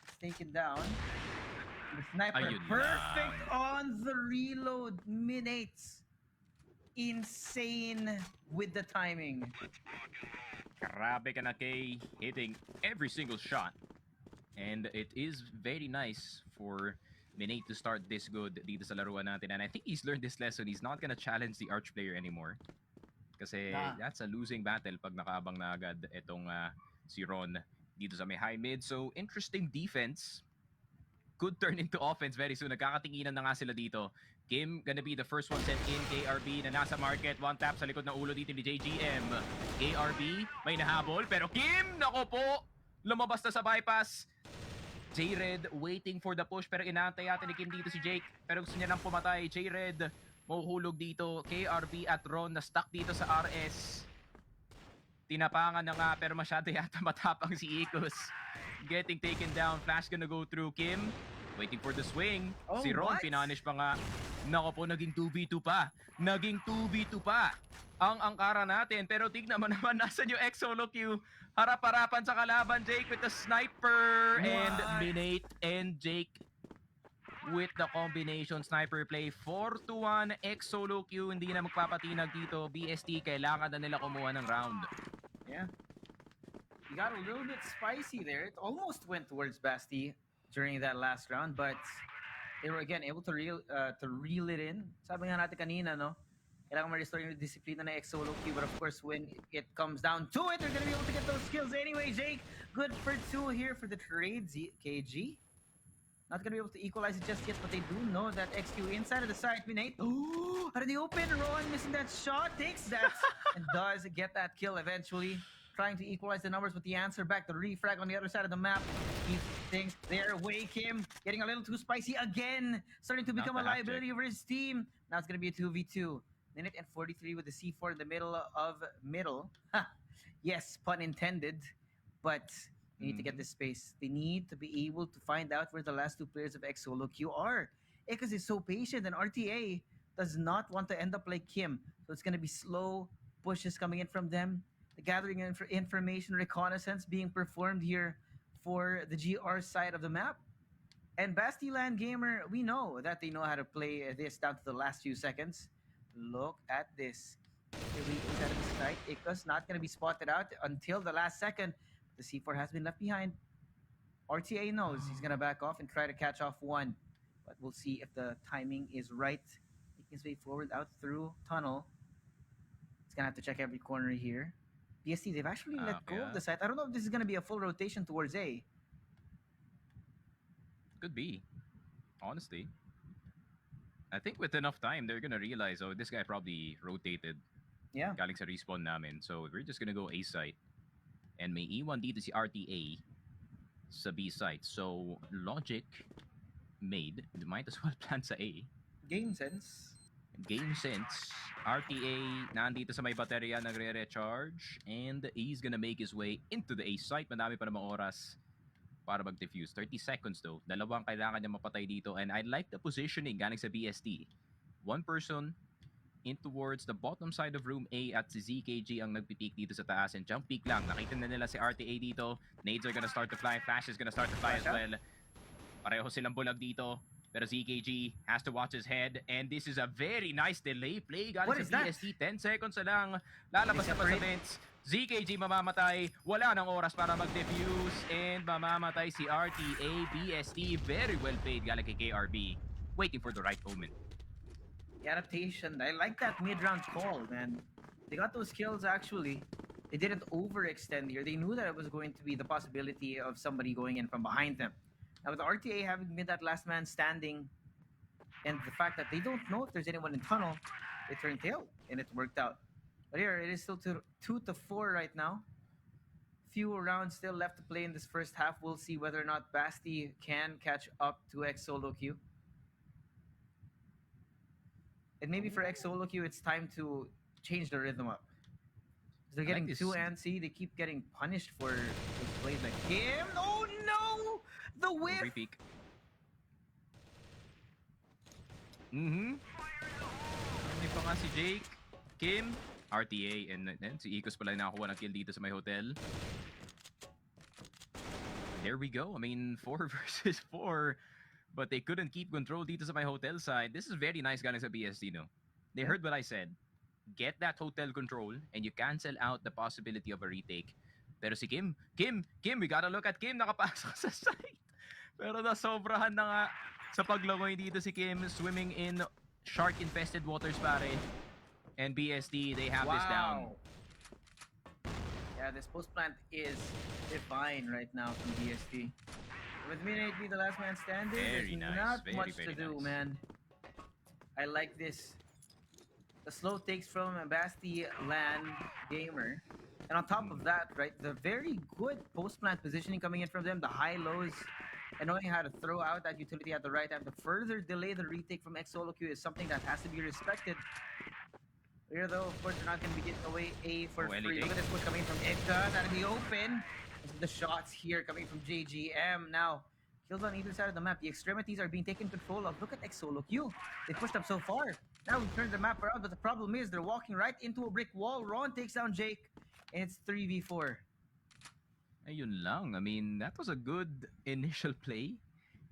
is taken down. The sniper Ayun perfect lang. on the reload. Minates. Insane with the timing. Grabe ka na, Kay, hitting every single shot. And it is very nice for Minate to start this good dito sa laruan natin. And I think he's learned this lesson. He's not gonna challenge the arch player anymore. Kasi that's a losing battle pag nakaabang na agad itong si Ron dito sa may high mid. So, interesting defense. Could turn into offense very soon. Nagkakatinginan na nga sila dito. Kim gonna be the first one sent in. KRB na nasa market. One tap sa likod ng ulo dito ni JGM. KRB may nahabol. Pero Kim, nako po, lumabas na sa bypass. J-Red waiting for the push. Pero inaantay yata ni Kim dito si Jake. Pero gusto niya nang pumatay. J-Red mahuhulog dito. KRB at Ron na stuck dito sa RS. Tinapangan na nga pero masyado yata matapang si Ikus. Getting taken down. Flash gonna go through Kim. Waiting for the swing. Oh, Si Ron what? pinanish pa nga. Nako po, naging 2v2 pa. Naging 2v2 pa. Ang angkara natin. Pero tignan mo naman, nasan yung xSOLOQUEue? Harap-harapan sa kalaban. Jake with the sniper. And What? Minate and Jake with the combination sniper play. 4-1 xSOLOQUEue. Hindi na magpapatinag dito. BST, kailangan na nila kumuha ng round. Yeah. You got a little bit spicy there. It almost went towards Basti during that last round, but they were again able to reel it in. Sabi nga natin kanina, no? Kailangan ma-restore yung disiplina na xSOLOQUEue, but of course, when it comes down to it, they're gonna be able to get those kills anyway. Jake, good for two here for the trade. KG, not gonna be able to equalize it just yet, but they do know that XQ inside of the site. Minate, oh, out of the open, Rowan missing that shot, takes that, and does get that kill eventually. Trying to equalize the numbers with the answer back. The refrag on the other side of the map. He thinks they're Wake him. Getting a little too spicy again. Starting to become a Not the half liability for his team. Now it's going to be a 2v2. Minute and 43 with the C4 in the middle of middle. Yes, pun intended. But they need to get this space. They need to be able to find out where the last two players of xSOLOQUEue are. Ikus is so patient, and RTA does not want to end up like Kim. So it's going to be slow pushes coming in from them. The gathering information reconnaissance being performed here for the GR side of the map. And BASTEA LAN Gamer, we know that they know how to play this down to the last few seconds. Look at this. Inside of the site. Ikus not going to be spotted out until the last second. The C4 has been left behind. RTA knows he's going to back off and try to catch off one. But we'll see if the timing is right. Making his way forward out through tunnel. He's going to have to check every corner here. BST, they've actually let go of the site. I don't know if this is going to be a full rotation towards A. Could be. Honestly. I think with enough time, they're gonna realize, oh, this guy probably rotated. Yeah. Galing sa respawn namin. So, we're just gonna go A site. And may E1 dito si RTA sa B site. So, logic made. We might as well plan sa A. Game sense. Game sense. RTA nandito sa may baterya, nagre-recharge. And he's gonna make his way into the A site. Madami pa namang oras para mag-defuse. 30 seconds though. Dalawang kailangan niya mapatay dito. And I like the positioning galing sa BST. One person in towards the bottom side of room A at si ZKG ang nagpipeak dito sa taas. And jump peak lang. Nakita na nila si RTA dito. Nades are gonna start to fly. Flash is gonna start to fly as well. Pareho silang bulag dito. Pero ZKG has to watch his head, and this is a very nice delay play. What Galing is sa that? BST, 10 seconds na lang. Lalabas na pa sa separate? vents. ZKG mamamatay. Wala nang oras para mag-defuse. And mamamatay si RTA. BST, very well played galing kay KRB. Waiting for the right moment. The adaptation. I like that mid-round call, man. They got those kills actually. They didn't overextend here. They knew that it was going to be the possibility of somebody going in from behind them. Now with RTA having been that last man standing, and the fact that they don't know if there's anyone in tunnel, they turned tail and it worked out. But here it is still 2-4 right now. Few rounds still left to play in this first half. We'll see whether or not BASTE can catch up to xSOLOQUEue. And maybe for xSOLOQUEue, it's time to change the rhythm up. They're I like getting this. too antsy. They keep getting punished for those plays like him. Oh no! The whiff! Free peek. Hindi pa nga si Jake, Kim, RTA, and si Ecos pala nakakuha ng kill dito sa may hotel. There we go. I mean, 4 versus 4. But they couldn't keep control dito sa my hotel side. This is very nice galing sa BST, no? They heard what I said. Get that hotel control and you cancel out the possibility of a retake. Pero si Kim, we gotta look at Kim. Nakapasok sa site. Pero nasobrahan na nga sa paglangoy dito si Kim, swimming in shark-infested waters, pare. And BST, they have this down. Yeah, this post plant is divine right now from BST. With Minute be the last man standing, Very there's nice. not Very, much very to do, nice. man. I like this. The slow takes from a BASTE LAN gamer. And on top of that, right, the very good post plant positioning coming in from them, the high lows, and knowing how to throw out that utility at the right time to further delay the retake from xSOLOQUEue is something that has to be respected. Here, though, of course, they're not going to be getting away A for free. LEK. Look at this push coming from Edka. That'll be open. The shots here coming from JGM. Now, kills on either side of the map. The extremities are being taken control of. Look at xSOLOQUEue. They pushed up so far. Now we've turned the map around, but the problem is they're walking right into a brick wall. Ron takes down Jake, and it's 3v4. Ayun lang. I mean, that was a good initial play.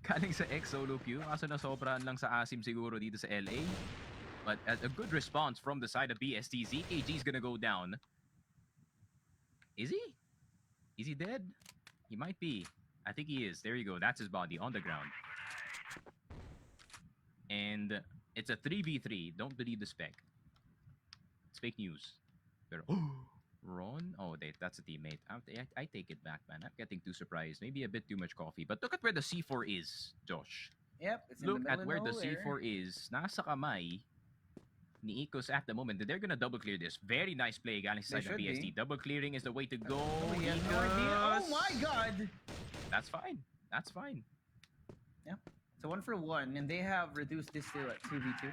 Galing sa xSOLOQUEue. Kaso nasobrahan lang sa asim siguro dito sa LA. But a good response from the side of BST. ZKG is gonna go down. Is he? Is he dead? He might be. I think he is. There you go. That's his body on the ground. And it's a 3v3. Don't believe the spec. It's fake news. Pero, Ron? Oh, that's a teammate. I take it back, man. I'm getting too surprised. Maybe a bit too much coffee. But look at where the C4 is, Josh. Yep, it's in Look the middle at where of the nowhere. C4 is. Nasa kamay ni Ecos at the moment. They're gonna double clear this. Very nice play galing sa They side of should BST. be. Double clearing is the way to go. Oh, he has no idea. Oh my god! That's fine. That's fine. So 1-for-1, and they have reduced this to a 2v2.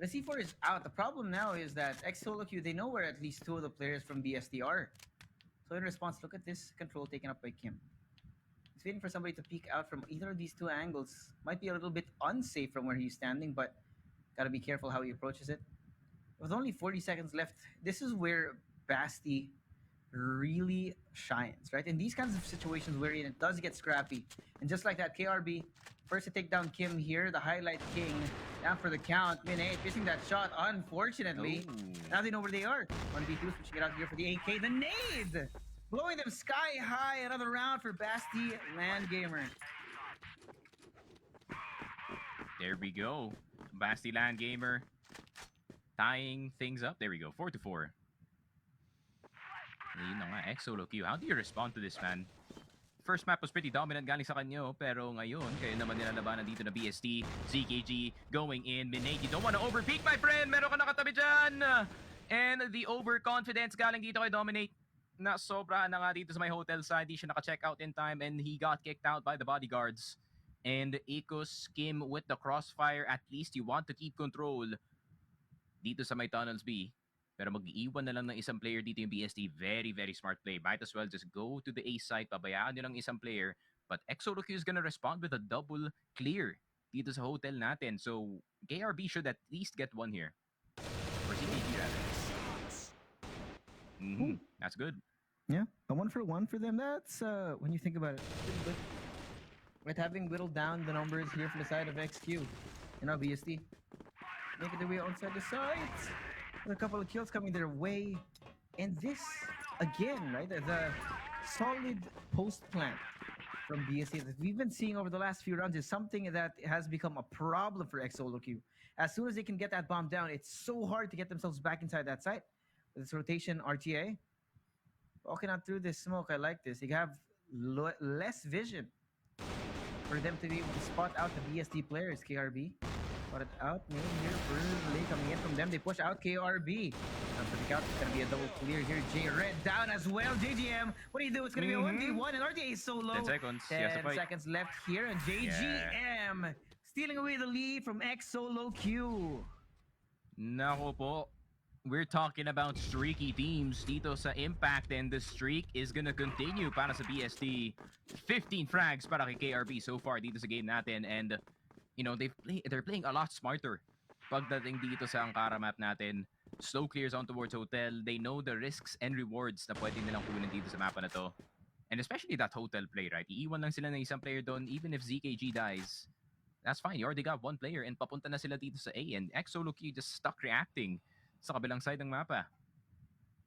The C4 is out. The problem now is that xSOLOQUEue, they know where at least 2 of the players from BST are. So in response, look at this control taken up by Kim. He's waiting for somebody to peek out from either of these 2 angles. Might be a little bit unsafe from where he's standing, but gotta be careful how he approaches it. With only 40 seconds left, this is where BASTE really shines, right? In these kinds of situations wherein it does get scrappy. And just like that, KRB, first to take down Kim here, the highlight king, down for the count. Minate missing that shot, unfortunately. Oh. Now they know where they are. 1v2, switching it out here for the AK. The nade! Blowing them sky high. Another round for BASTE LAN Gamer. There we go. BASTE LAN Gamer tying things up. There we go. 4-4. Ayun na nga, xSOLOQUEue. How do you respond to this, man? First map was pretty dominant galing sa kanyo, pero ngayon, kayo naman nilalabanan dito na BST, ZKG going in. Minate, you don't wanna overpeak, my friend! Meron ka nakatabi dyan! And the overconfidence galing dito kay Dominate. Na sobra na nga dito sa my hotel side. Di siya naka-check out in time and he got kicked out by the bodyguards. And Ecos, Kim with the crossfire. At least you want to keep control dito sa my tunnels B. Pero mag-iwan na lang ng isang player dito yung BST. Very, very smart play. Might as well just go to the A site. Pabayaan nyo lang isang player. But xSOLOQUEue is gonna respond with a double clear dito sa hotel natin. So, KRB should at least get one here. Or CPG rather. That's good. Yeah, a 1-for-1 for them. That's when you think about it, pretty good. Right, having whittled down the numbers here from the side of XQ. And now BST making their way outside the sites. With a couple of kills coming their way. And this, again, right? The solid post plant from BST that we've been seeing over the last few rounds is something that has become a problem for xSOLOQUEue. As soon as they can get that bomb down, it's so hard to get themselves back inside that site. With this rotation RTA, walking out through this smoke, I like this. You have less vision for them to be able to spot out the BST players. KRB spotted out. Main here, Burnley coming in from them. They push out KRB. Now for the count, it's going to be a double clear here. J Red down as well. JGM, what do you do? It's going to be a 1v1 and RTA is so low. 10 seconds. 10 seconds left here. And JGM stealing away the lead from xSOLOQUEue. Nako po. We're talking about streaky teams dito sa Impact, and the streak is gonna continue para sa BST. 15 frags para kay KRB so far dito sa game natin, and you know, they're playing a lot smarter pagdating dito sa Ankara map natin. Slow clears on towards Hotel. They know the risks and rewards na pwede nilang kunin dito sa mapa na to. And especially that Hotel play, right? Iiwan lang sila ng isang player doon, even if ZKG dies. That's fine. You already got one player and papunta na sila dito sa A, and xSOLOQUEue just stuck reacting sa kabilang side ng mapa.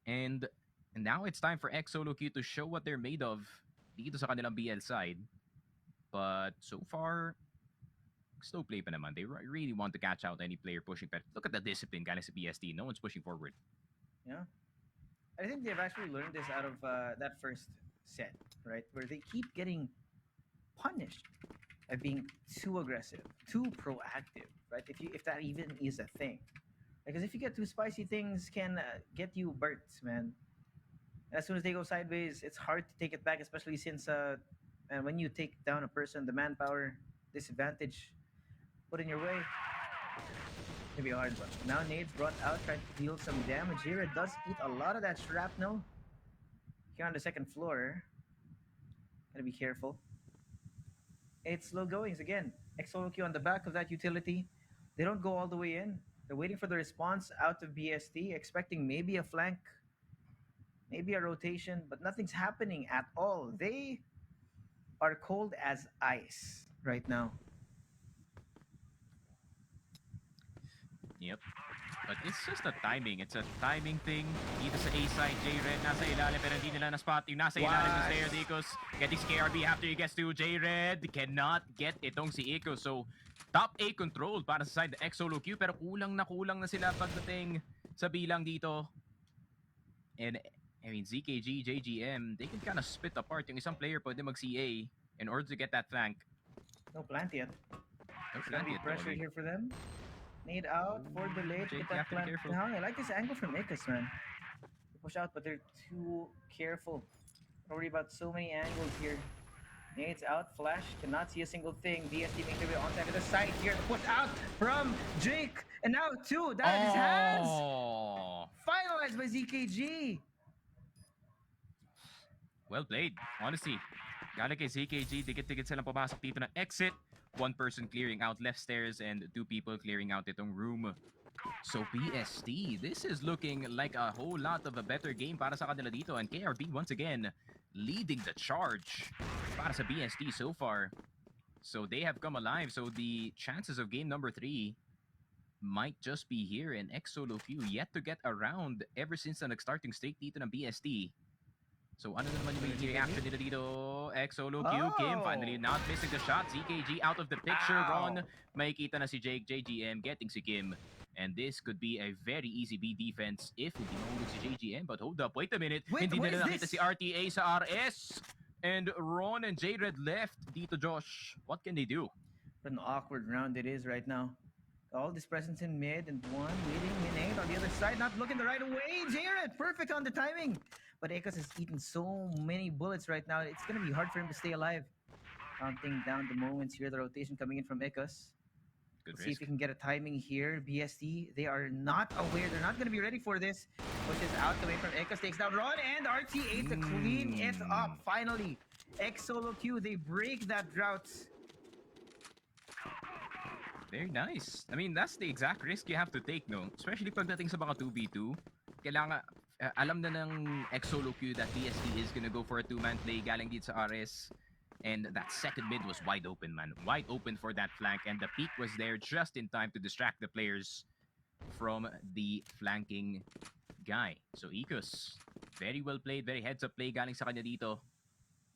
And now it's time for xSOLOQUEue to show what they're made of dito sa kanilang BL side. But so far, slow play pa naman. They really want to catch out any player pushing. But look at the discipline galing sa BST. No one's pushing forward. Yeah. I think they've actually learned this out of that first set, right? Where they keep getting punished by being too aggressive, too proactive, right? If that even is a thing. Because if you get too spicy, things can get you burnt, man. As soon as they go sideways, it's hard to take it back, especially since and when you take down a person, the manpower disadvantage put in your way. Maybe a hard one. Now Nade's brought out, trying to deal some damage here. It does eat a lot of that shrapnel. Here on the second floor. Gotta be careful. It's slow goings again. xSOLOQUEue on the back of that utility. They don't go all the way in. They're waiting for the response out of BST, expecting maybe a flank, maybe a rotation, but nothing's happening at all. They are cold as ice right now. Yep. But it's just a timing. It's a timing thing. Dito sa A-side, J-Red nasa ilalim pero hindi nila na-spot. Yung nasa ilalim ng stairs, Icos getting si KRB after he gets to J-Red. Cannot get itong si Icos. So, top A control para sa side ng xSOLOQUEue pero kulang na sila pagdating sa bilang dito. And, I mean, ZKG, JGM, they can kind of split apart. Yung isang player pwede mag-CA in order to get that flank. No plant yet. No There's gonna be pressure here for them. Nade out for the late. Jake, Get that you have to be plant careful. down. I like this angle from Icos, man. They push out, but they're too careful. Don't worry about so many angles here. Nade's out, Flash cannot see a single thing. BST makes their way onto the side here. The push out from Jake, and now two. That is his hands. Finalized by ZKG. Well played, honestly. Galing kay ZKG, dikit-dikit silang pumasok dito ng exit. One person clearing out left stairs and two people clearing out itong room. So BST, this is looking like a whole lot of a better game para sa kanila dito. And KRB once again leading the charge para sa BST so far. So they have come alive. So the chances of game number 3 might just be here. And xSOLOQUEue yet to get around ever since the nag-starting streak dito ng BST. So ano na naman yung reaction nila dito? xSOLOQUEue, Kim finally not missing the shot. ZKG out of the picture. Ron, makikita na si Jake, JGM getting si Kim. And this could be a very easy B defense if hindi mahulog si JGM. But hold up, wait a minute. Hindi nila nakita si RTA sa RS. And Ron and J-Red left dito, Josh. What can they do? What an awkward round it is right now. All this presence in mid and one waiting in 8 on the other side. Not looking the right way. J-Red, perfect on the timing. But Icos has eaten so many bullets right now. It's going to be hard for him to stay alive. Counting down the moments here. The rotation coming in from Icos. Good See if we can get a timing here. BST, they are not aware. They're not going to be ready for this. Pushes out the way from Icos. Takes down Ron and RTA to clean it up. Finally, xSOLOQUEue, they break that drought. Very nice. I mean, that's the exact risk you have to take, no? Especially pagdating sa mga 2v2. Kailangan, alam na ng xSOLOQUEue that BST is gonna go for a two-man play galing dito sa RS. And that second mid was wide open, man. Wide open for that flank. And the peak was there just in time to distract the players from the flanking guy. So Ecos, very well played, very heads-up play galing sa kanya dito.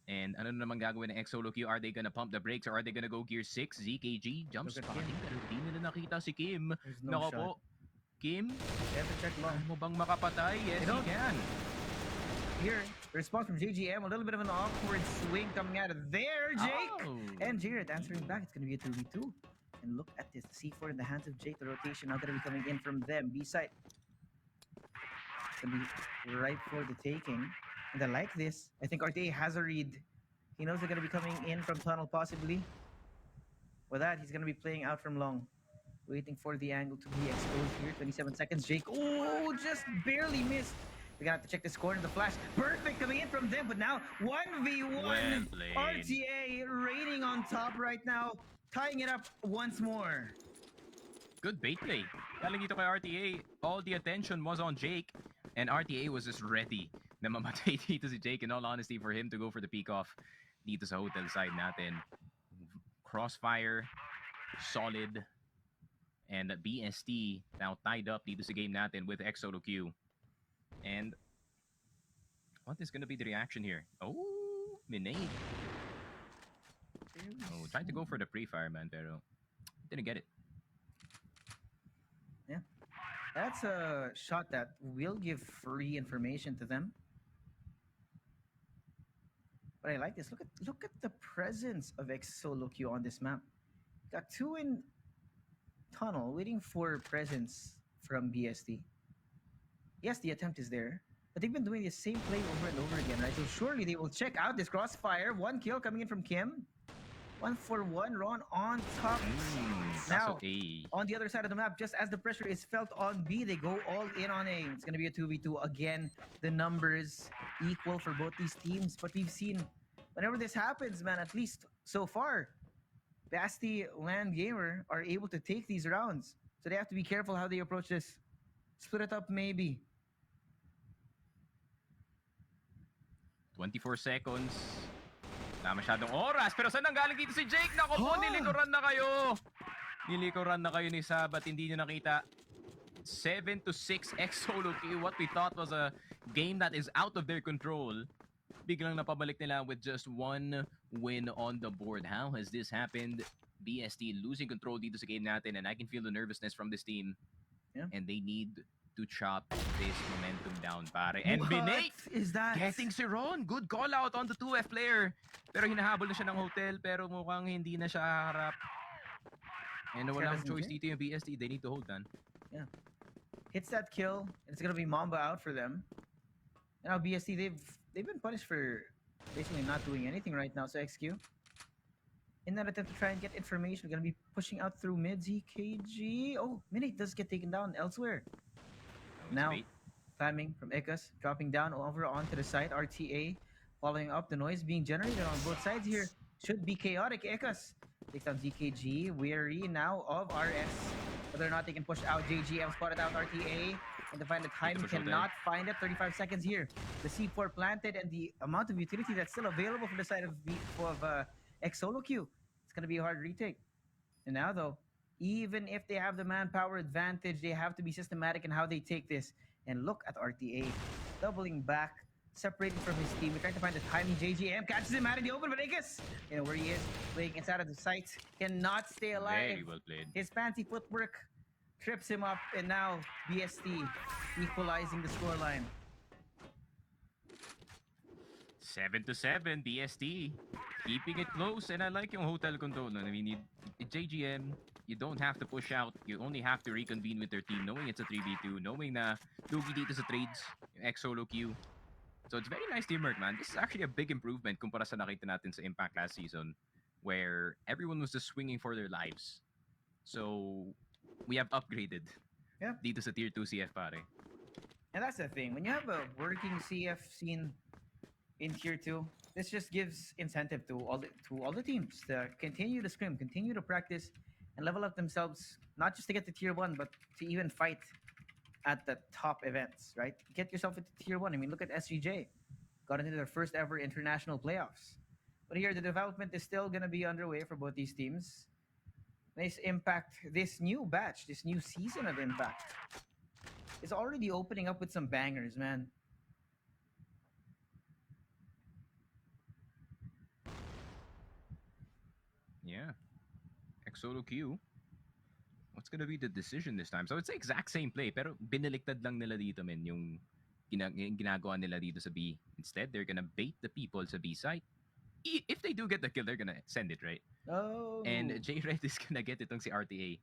And ano naman gagawin ng xSOLOQUEue? Are they gonna pump the brakes or are they gonna go gear 6? ZKG, jump Look at spotting, Kim. pero di nila nakita si Kim. There's no Nako shot. po. Kim, They have to check long. mo bang makapatay? Yes, They he don't. can. Here, response from JGM, a little bit of an awkward swing coming out of there, Jake. Oh. And Jared answering back. It's going to be a 2v2. And look at this. The C4 in the hands of Jake. The rotation now going to be coming in from them. B side. It's going to be right for the taking. And I like this. I think RTA has a read. He knows they're going to be coming in from tunnel, possibly. With that, he's going to be playing out from long. Waiting for the angle to be exposed here. 27 seconds. Jake, oh, just barely missed. We're gonna have to check the score in the flash. Perfect coming in from them, but now 1v1. Well played. RTA reigning on top right now, tying it up once more. Good bait play. Galing dito kay RTA, all the attention was on Jake. And RTA was just ready na mamatay dito si Jake. In all honesty, for him to go for the peek off dito sa hotel side natin. Crossfire, solid. And BST now tied up dito sa game natin with xSOLOQUEue. And what is going to be the reaction here? Oh, Minate. Oh, tried to go for the pre-fire, man, pero didn't get it. Yeah, that's a shot that will give free information to them. But I like this. Look at the presence of xSOLOQUEue on this map. Got two in tunnel waiting for presence from BST. Yes, the attempt is there, but they've been doing the same play over and over again, right? So surely they will check out this crossfire. One kill coming in from Kim. 1-for-1 Ron on top. Now, on the other side of the map, just as the pressure is felt on B, they go all in on A. It's going to be a 2v2. Again, the numbers equal for both these teams. But we've seen, whenever this happens, man, at least so far, BASTEA LAN Gamer are able to take these rounds. So they have to be careful how they approach this. Split it up, maybe. 24 seconds. Wala masyadong oras. Pero saan nanggaling dito si Jake? Nako po, nilikuran na kayo. Nilikuran na kayo ni Sab at hindi nyo nakita. 7-6 xSOLOQUEue. What we thought was a game that is out of their control. Biglang napabalik nila with just one win on the board. How has this happened? BST losing control dito sa game natin, and I can feel the nervousness from this team. Yeah. And they need to chop this momentum down, pare. And What Binate is that? getting si Ron. Good call out on the 2F player. Pero hinahabol na siya ng hotel, pero mukhang hindi na siya haharap. And walang choice dito yung BST. They need to hold, man. Yeah. Hits that kill, and it's gonna be Mamba out for them. Now BST, they've been punished for basically not doing anything right now. So XQ, in that attempt to try and get information, we're gonna be pushing out through mid. ZKG. Oh, Minate does get taken down elsewhere. Now, timing from Ikas, dropping down over onto the side. RTA following up. The noise being generated on both sides here should be chaotic. Ikas takes down ZKG. Weary now of RS. Whether or not they can push out JGM, spotted out RTA. And to find the time, cannot find it. 35 seconds here. The C4 planted, and the amount of utility that's still available from the side of xSOLOQUEue. It's going to be a hard retake. And now, though, even if they have the manpower advantage, they have to be systematic in how they take this. And look at RTA doubling back, separating from his team. We're trying to find the timing. JGM catches him out in the open, but Igas, you know where he is, playing inside of the sights, cannot stay alive. Very well played. His fancy footwork trips him up, and now BST equalizing the scoreline. 7-7, BST keeping it close, and I like yung hotel control. I mean, JGM, you don't have to push out. You only have to reconvene with their team, knowing it's a 3v2, knowing na lugi dito sa trades, yung xSOLOQUEue. So it's very nice teamwork, man. This is actually a big improvement kumpara sa nakita natin sa Impact last season, where everyone was just swinging for their lives. So we have upgraded dito sa Tier 2 CF, pare. And that's the thing. When you have a working CF scene in Tier 2, this just gives incentive to all the teams to continue to scrim, continue to practice, and level up themselves, not just to get to Tier 1, but to even fight at the top events, right? Get yourself into Tier 1. I mean, look at SGJ. Got into their first ever international playoffs. But here, the development is still going to be underway for both these teams. Nice Impact, this new batch, this new season of Impact is already opening up with some bangers, man. Yeah. xSOLOQUEue. What's gonna be the decision this time? So it's the exact same play, pero binaliktad lang nila dito, men, yung ginagawa nila dito sa B. Instead, they're gonna bait the people sa B site. If they do get the kill, they're gonna send it, right? Oh. And J-Red is gonna get itong si RTA.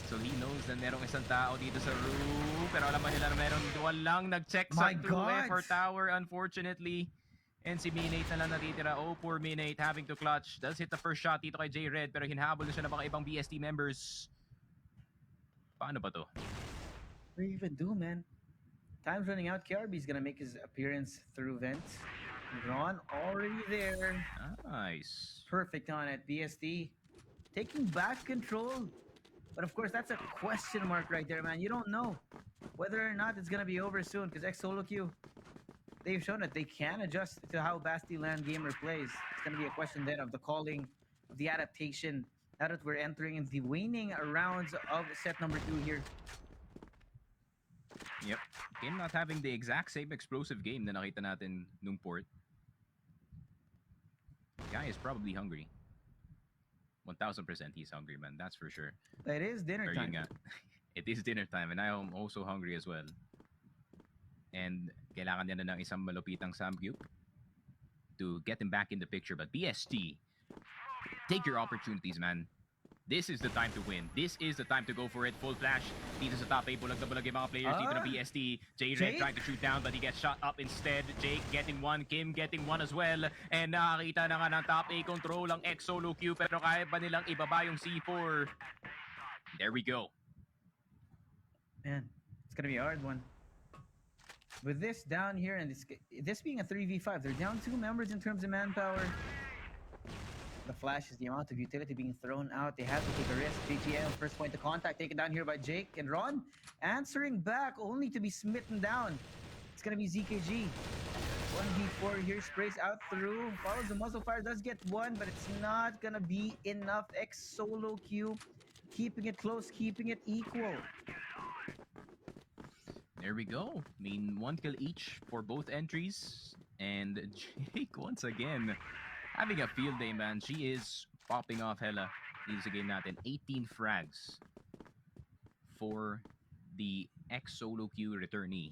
So he knows na merong isang tao dito sa roof. Pero alam ba nila na meron walang nag-check sa My 2F or God! tower, unfortunately. And si Minate na lang natitira. Oh, poor Minate having to clutch. Does hit the first shot dito kay J-Red. Pero hinahabol na siya ng mga ibang BST members. Paano ba to? What do you even do, man? Time's running out. KRB's gonna make his appearance through vent. Ron already there. Nice. Perfect on it. BST taking back control. But of course, that's a question mark right there, man. You don't know whether or not it's gonna be over soon because xSOLOQUEue, they've shown that they can adjust to how BASTEA LAN gamer plays. It's gonna be a question then of the calling, of the adaptation. Now that we're entering in the waning rounds of set number 2 here. Yep. Game not having the exact same explosive game na nakita natin nung port. Guy is probably hungry. 1000% he's hungry, man. That's for sure. It is dinner Or yun time. nga, it is dinner time and I am also hungry as well. And kailangan niya na ng isang malupitang samgyup to get him back in the picture. But BST, take your opportunities, man. This is the time to win. This is the time to go for it. Full flash. Dito sa top A, bulag na bulag yung mga players dito ng BST. J-Red Jake? trying to shoot down but he gets shot up instead. Jake getting one, Kim getting one as well. And nakakita na nga ng top A control ang xSOLOQUEue pero kaya ba nilang ibaba yung C4? There we go. Man, it's gonna be a hard one. With this down here and this being a 3v5, they're down 2 members in terms of manpower. The flash is the amount of utility being thrown out. They have to take a risk. JGL, first point of contact, taken down here by Jake. And Ron answering back, only to be smitten down. It's going to be ZKG. 1v4 here, sprays out through. Follows the muzzle fire, does get one, but it's not going to be enough. xSOLOQUEue keeping it close, keeping it equal. There we go. I mean, 1 kill each for both entries. And Jake, once again, having a field day, man. She is popping off hella. Dito sa game natin. 18 frags for the xSOLOQUEue returnee.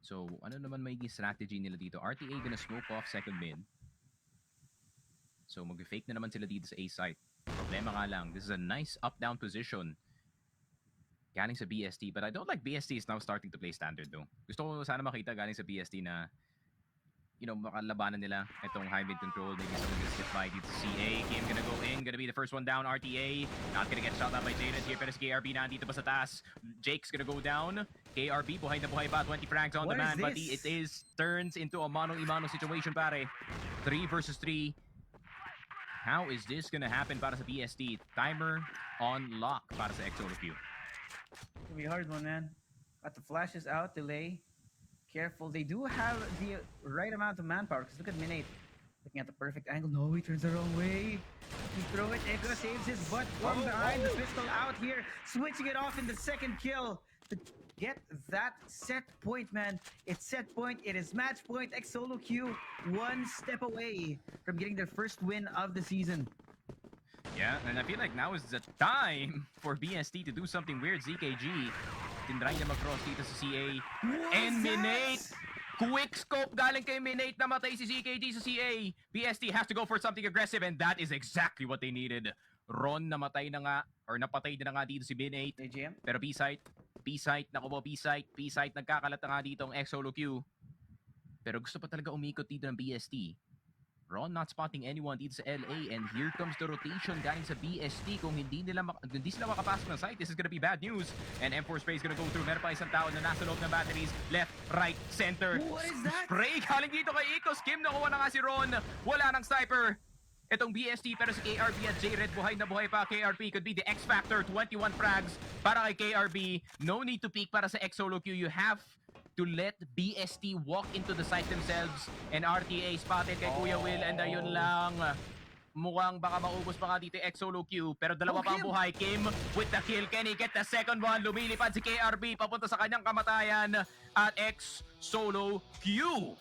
So, ano naman magiging strategy nila dito? RTA gonna smoke off second mid. So, mag-fake na naman sila dito sa A site. Problema nga lang, this is a nice up-down position galing sa BST. But I don't like BST is now starting to play standard though. Gusto ko sana makita galing sa BST na makalabanan nila itong high mid control. Maybe someone gonna skip by dito sa CA. Kim gonna go in. Gonna be the first one down. RTA. Not gonna get shot out by J-Red here. Pero si KRB nandito pa sa taas. Jake's gonna go down. KRB, buhay na buhay pa. 20 frags on What demand. is But this? it is turns into a mano-imano situation, pare. 3 versus 3. How is this gonna happen para sa BST? Timer on lock para sa xSOLOQUEue. It's gonna be a hard one, man. Got the flashes out, delay. Careful. They do have the right amount of manpower. Because look at Minate. Looking at the perfect angle. No, he turns the wrong way. He throw it. Ekra saves his butt. One behind. The pistol out here. Switching it off in the second kill. To get that set point, man. It's set point. It is match point. xSOLOQUEue 1 step away from getting their first win of the season. Yeah, and I feel like now is the time for BST to do something weird. ZKG, tinry na mag-cross dito sa CA. And Minate, quick scope galing kay Minate, namatay si ZKG sa CA. BST has to go for something aggressive and that is exactly what they needed. Ron namatay na nga, or napatay na nga dito si Minate. AGM? Pero B-site, naku po, B-site, nagkakalat na nga dito ang xSOLOQUEue. Pero gusto pa talaga umikot dito ng BST. Ron not spotting anyone dito sa LA and here comes the rotation galing sa BST. Kung hindi sila makapasok ng site, this is gonna be bad news. And M4 spray is gonna go through. Meron pa isang tao na nasa loob ng batteries. Left, right, center. What is that? Spray galing dito kay Icos. Kim, nakuha na nga si Ron. Wala ng sniper. Itong BST pero si KRB at J-Red buhay na buhay pa. KRB could be the X factor. 21 frags para kay KRB. No need to peek para sa xSOLOQUEue. You have to let BST walk into the site themselves, and RTA spotted kay Kuya Will, and ayun lang. Mukhang baka maubos pa nga dito yung xSOLOQUEue, pero dalawa pa ang Kim! buhay. Kim with the kill. Can he get the second one? Lumilipad si KRB papunta sa kanyang kamatayan at xSOLOQUEue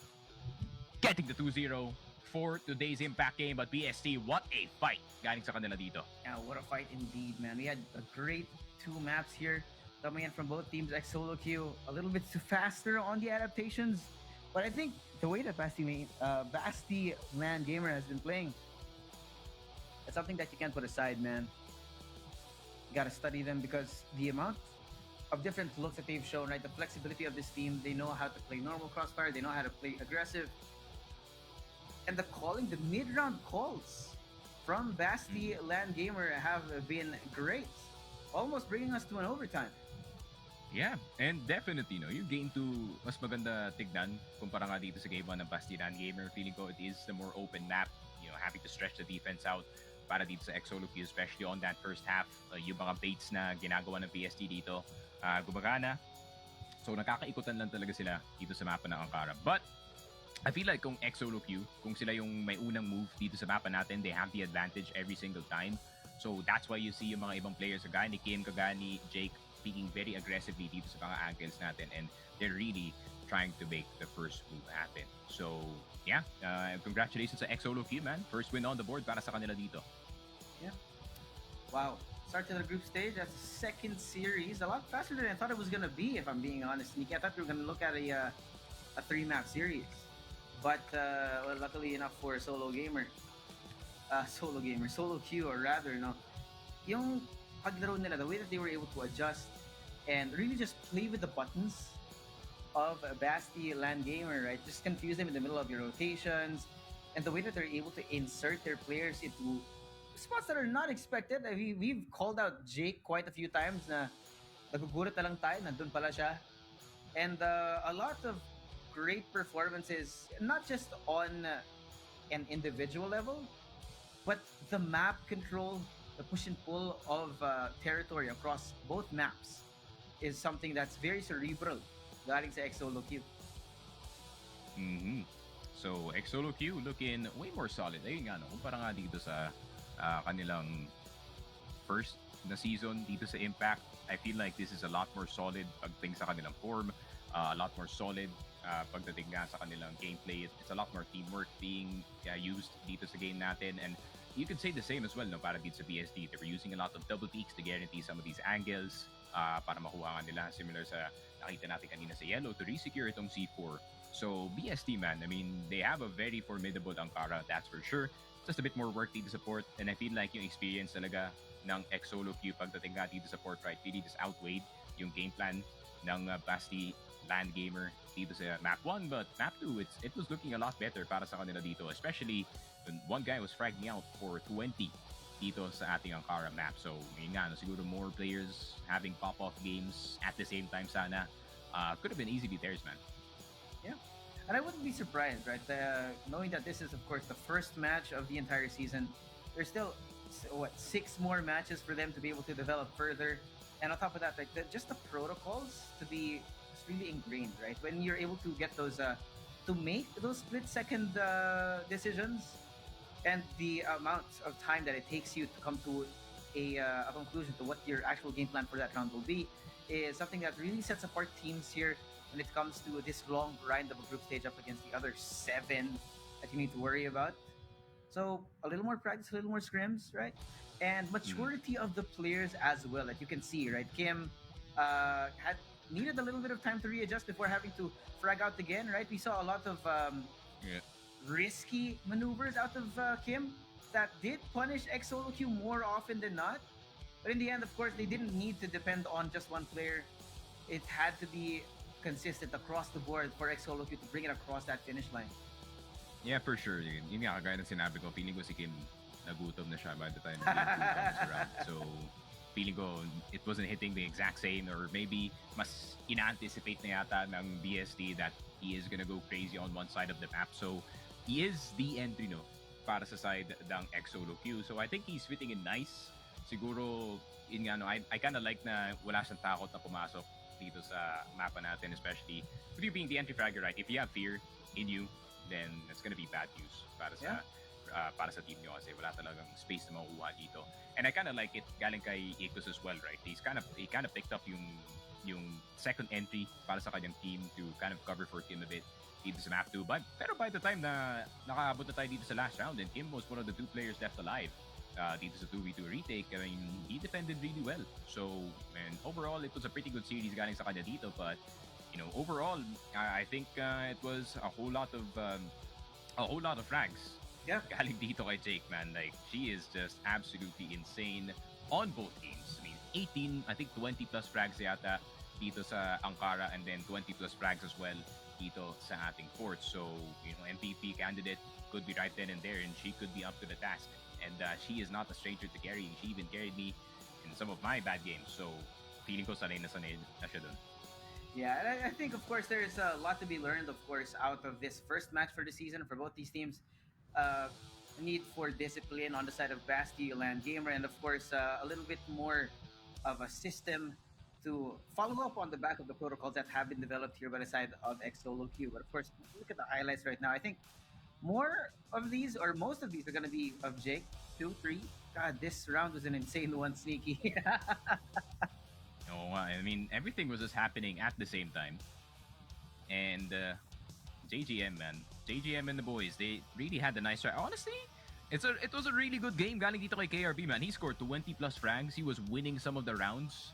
getting the 2-0 for today's Impact game. But BST, what a fight galing sa kanila dito. Yeah, what a fight indeed, man. We had a great 2 maps here coming in from both teams. xSOLOQUEue a little bit too faster on the adaptations, but I think the way that BASTEA LAN Gamer has been playing, it's something that you can't put aside, man. You gotta study them because the amount of different looks that they've shown, right? The flexibility of this team, they know how to play normal crossfire, they know how to play aggressive. And the calling, the mid-round calls from BASTEA LAN Gamer have been great. Almost bringing us to an overtime. Yeah, and definitely, no, yung game 2, mas maganda tignan kumpara nga dito sa game 1 ng BASTEA LAN Gamer. Feeling ko it is the more open map, having to stretch the defense out para dito sa xSOLOQUEue, especially on that first half. Yung mga baits na ginagawa ng BST dito, gumagana. So, nakakaikutan lang talaga sila dito sa mapa ng Ankara. But, I feel like kung xSOLOQUEue, kung sila yung may unang move dito sa mapa natin, they have the advantage every single time. So, that's why you see yung mga ibang players, kagaya ni Kim, kagaya ni Jake, speaking very aggressively dito sa mga angles natin. And they're really trying to make the first move happen. So, yeah, congratulations sa xSOLOQUEue, man. First win on the board para sa kanila dito. Yeah. Wow. Start to the group stage. That's the second series. A lot faster than I thought it was going to be, if I'm being honest. Nikki, I thought we were going to look at a 3-map series. But, well, luckily enough for SoloQueue, or rather, no. Yung paglaro nila, the way that they were able to adjust and really just play with the buttons of BASTEA LAN Gamer, right? Just confuse them in the middle of your rotations, and the way that they're able to insert their players into spots that are not expected. We've called out Jake quite a few times na nagugulat na lang tayo, nandun pala siya. And a lot of great performances, not just on an individual level, but the map control, the push and pull of territory across both maps is something that's very cerebral galing sa xSOLOQUEue. So, xSOLOQUEue looking way more solid. Ayun nga, no, kumpara nga dito sa kanilang first na season dito sa Impact. I feel like this is a lot more solid pagdating sa kanilang form, a lot more solid pagdating nga sa kanilang gameplay. It's a lot more teamwork being used dito sa game natin, and you could say the same as well, no, para dito sa BST. They were using a lot of double peaks to guarantee some of these angles para makuha nga nila, similar sa nakita natin kanina sa Yellow, to resecure itong C4. So BST, man, I mean, they have a very formidable Ankara, that's for sure. Just a bit more work dito sa port, and I feel like yung experience talaga ng xSOLOQUEue pagdating nga dito sa port, right, really just outweighed yung game plan ng BASTEA LAN Gamer dito sa map 1. But map 2, it was looking a lot better para sa kanila dito, especially when one guy was fragging out for 20 dito sa ating Ankara map. So yun nga, no, siguro more players having pop-off games at the same time sana could have been easily theirs, man. Yeah. And I wouldn't be surprised, right? Knowing that this is, of course, the first match of the entire season. There's still, 6 more matches for them to be able to develop further. And on top of that, like just the protocols to be just really ingrained, right? When you're able to get those, to make those split-second decisions, and the amount of time that it takes you to come to a conclusion to what your actual game plan for that round will be, is something that really sets apart teams here when it comes to this long grind of a group stage up against the other 7 that you need to worry about. So a little more practice, a little more scrims, right? And maturity of the players as well, that you can see, right? Kim had needed a little bit of time to readjust before having to frag out again, right? We saw a lot of risky maneuvers out of Kim that did punish xSOLOQUEue more often than not. But in the end, of course, they didn't need to depend on just one player. It had to be consistent across the board for xSOLOQUEue to bring it across that finish line. Yeah, for sure. Yun nga, kagaya ng sinabi ko, feeling ko si Kim nagutom na siya by the time game 2 comes around. So, feeling ko it wasn't hitting the exact same, or maybe mas ina-anticipate na yata ng BST that he is gonna go crazy on one side of the map. So, he is the entry, no, para sa side ng xSOLOQUEue. So, I think he's fitting in nice. Siguro, yun nga, no, I kind of like na wala siyang takot na pumasok dito sa mapa natin, especially with you being the entry fragger, right? If you have fear in you, then it's gonna be bad news Yeah. para sa team nyo kasi wala talagang space na makukuha dito. And I kind of like it galing kay Ecos as well, right? He kind of picked up yung second entry para sa kanyang team to kind of cover for Kim a bit dito sa map 2. Pero by the time na nakaabot na tayo dito sa last round, and Kim was one of the two players left alive dito sa 2v2 retake. I mean, he defended really well. So, and overall, it was a pretty good series galing sa kanya dito. But, overall, I think it was a whole lot of frags. Yeah. Galing dito kay Jake, man. Like, she is just absolutely insane on both teams. I mean, 18, I think 20 plus frags yata dito sa Ankara, and then 20 plus frags as well dito sa ating fort. So, MVP candidate could be right then and there, and she could be up to the task. And she is not a stranger to carrying. She even carried me in some of my bad games. So, feeling ko sanay na siya dun. Yeah, and I think, of course, there's a lot to be learned, of course, out of this first match for the season for both these teams. Need for discipline on the side of BASTEA LAN Gamer, and of course, a little bit more of a system to follow up on the back of the protocols that have been developed here by the side of xSOLOQUEue. But of course, look at the highlights right now. I think more of these, or most of these, are going to be of Jake. 2, 3. God, this round was an insane one, Sneaky. No, I mean, everything was just happening at the same time. And JGM, man. JGM and the boys, they really had a nice try. Honestly, it was a really good game galing dito kay KRB, man. He scored 20 plus frags. He was winning some of the rounds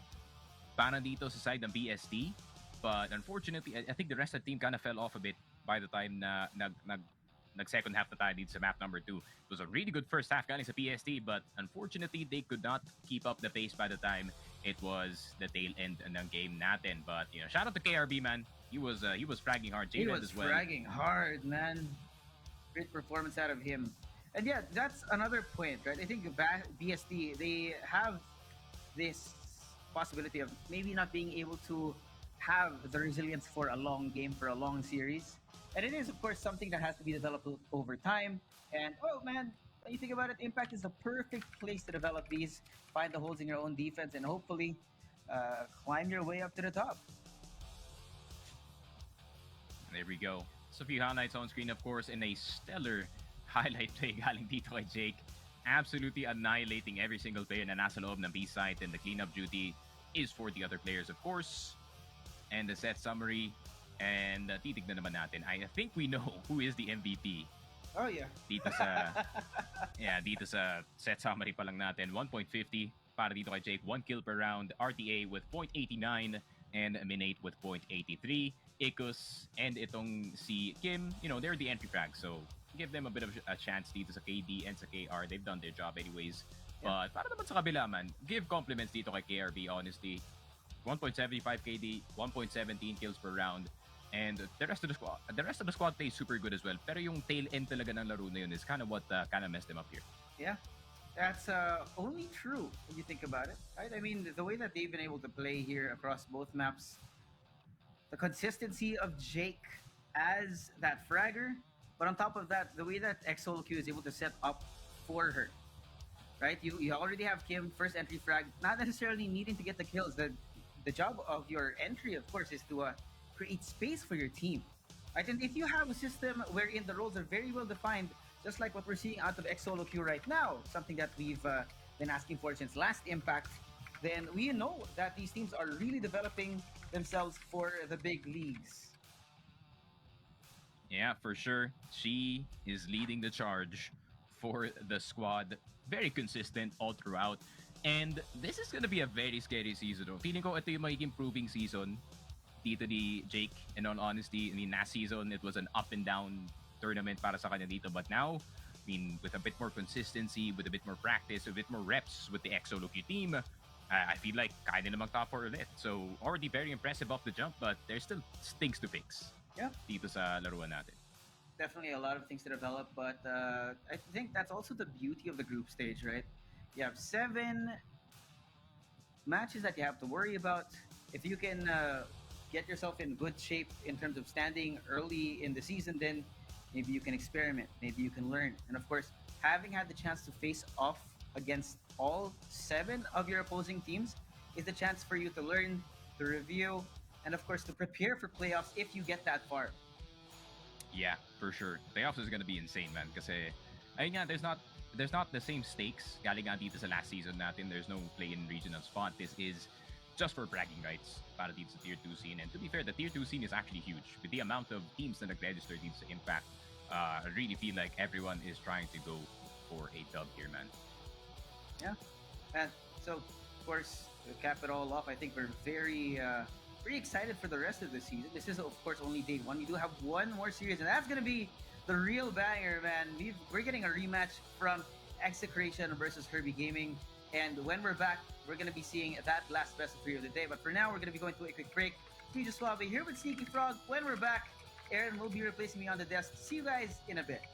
para dito sa side ng BST. But unfortunately, I think the rest of the team kind of fell off a bit by the time na nag-second half na tayo dito sa map number 2. It was a really good first half galing sa PST, but unfortunately, they could not keep up the pace by the time it was the tail end ng game natin. But, shout out to KRB, man. He was fragging hard. He was as well. fragging hard, man. Great performance out of him. And yeah, that's another point, right? I think BST, they have this possibility of maybe not being able to have the resilience for a long game, for a long series. And it is, of course, something that has to be developed over time. And, oh man, when you think about it, Impact is the perfect place to develop these, find the holes in your own defense, and hopefully climb your way up to the top. There we go. So a few highlights on screen, of course, in a stellar highlight play galing dito kay Jake. Absolutely annihilating every single player na nasa loob ng B site, and the cleanup duty is for the other players, of course. And the set summary, and titignan naman natin. I think we know who is the MVP. Oh yeah. Dito sa set summary pa lang natin. 1.50 para dito kay Jake. 1 kill per round. RTA with 0.89 and Minate with 0.83. Ecos and itong si Kim, they're the entry frag, so give them a bit of a chance dito sa KD and sa KR. They've done their job anyways. But para naman sa kabila, man, give compliments dito kay KRB, honestly. 1.75 KD, 1.17 kills per round. And the rest of the squad plays super good as well. Pero yung tail end talaga ng laro na yun is kind of what kind of messed them up here. Yeah, that's only true when you think about it, right? I mean, the way that they've been able to play here across both maps, the consistency of Jake as that fragger, but on top of that, the way that xSOLOQUEue is able to set up for her, right? You already have Kim, first entry frag, not necessarily needing to get the kills. The job of your entry, of course, is to create space for your team, right? And if you have a system wherein the roles are very well defined, just like what we're seeing out of xSOLOQUEue right now, something that we've been asking for since last Impact, then we know that these teams are really developing themselves for the big leagues. Yeah, for sure. She is leading the charge for the squad. Very consistent all throughout. And this is gonna be a very scary season. Feeling ko ito yung magiging proving season dito ni Jake. And on honesty, last season, it was an up and down tournament para sa kanya dito. But now, with a bit more consistency, with a bit more practice, a bit more reps with the xSOLOQUEue team, I feel like kaya nila mag-top 4 ulit. So, already very impressive off the jump, but there's still things to fix. Yeah. Dito sa laruan natin. Definitely a lot of things to develop, but I think that's also the beauty of the group stage, right? You have 7 matches that you have to worry about. If you can get yourself in good shape in terms of standing early in the season, then maybe you can experiment, maybe you can learn. And of course, having had the chance to face off against all 7 of your opposing teams is the chance for you to learn, to review, and of course to prepare for playoffs if you get that far. Yeah, for sure. Playoffs is gonna be insane, man. Kasi, ayun nga, there's not the same stakes. Galing nga dito sa last season natin, there's no play-in regional spot. This is just for bragging rights para dito sa Tier 2 scene. And to be fair, the Tier 2 scene is actually huge. With the amount of teams na nag-register dito sa Impact, I really feel like everyone is trying to go for a dub here, man. Yeah, and so of course to cap it all off, I think we're very excited for the rest of the season. This is of course only day one. We do have one more series, and that's gonna be the real banger, man. We're getting a rematch from Execration versus Kirby Gaming, and when we're back, we're gonna be seeing that last best of three of the day. But for now, we're gonna be going to a quick break. DJ Suave here with Sneaky Frog. When we're back, Aaron will be replacing me on the desk. See you guys in a bit.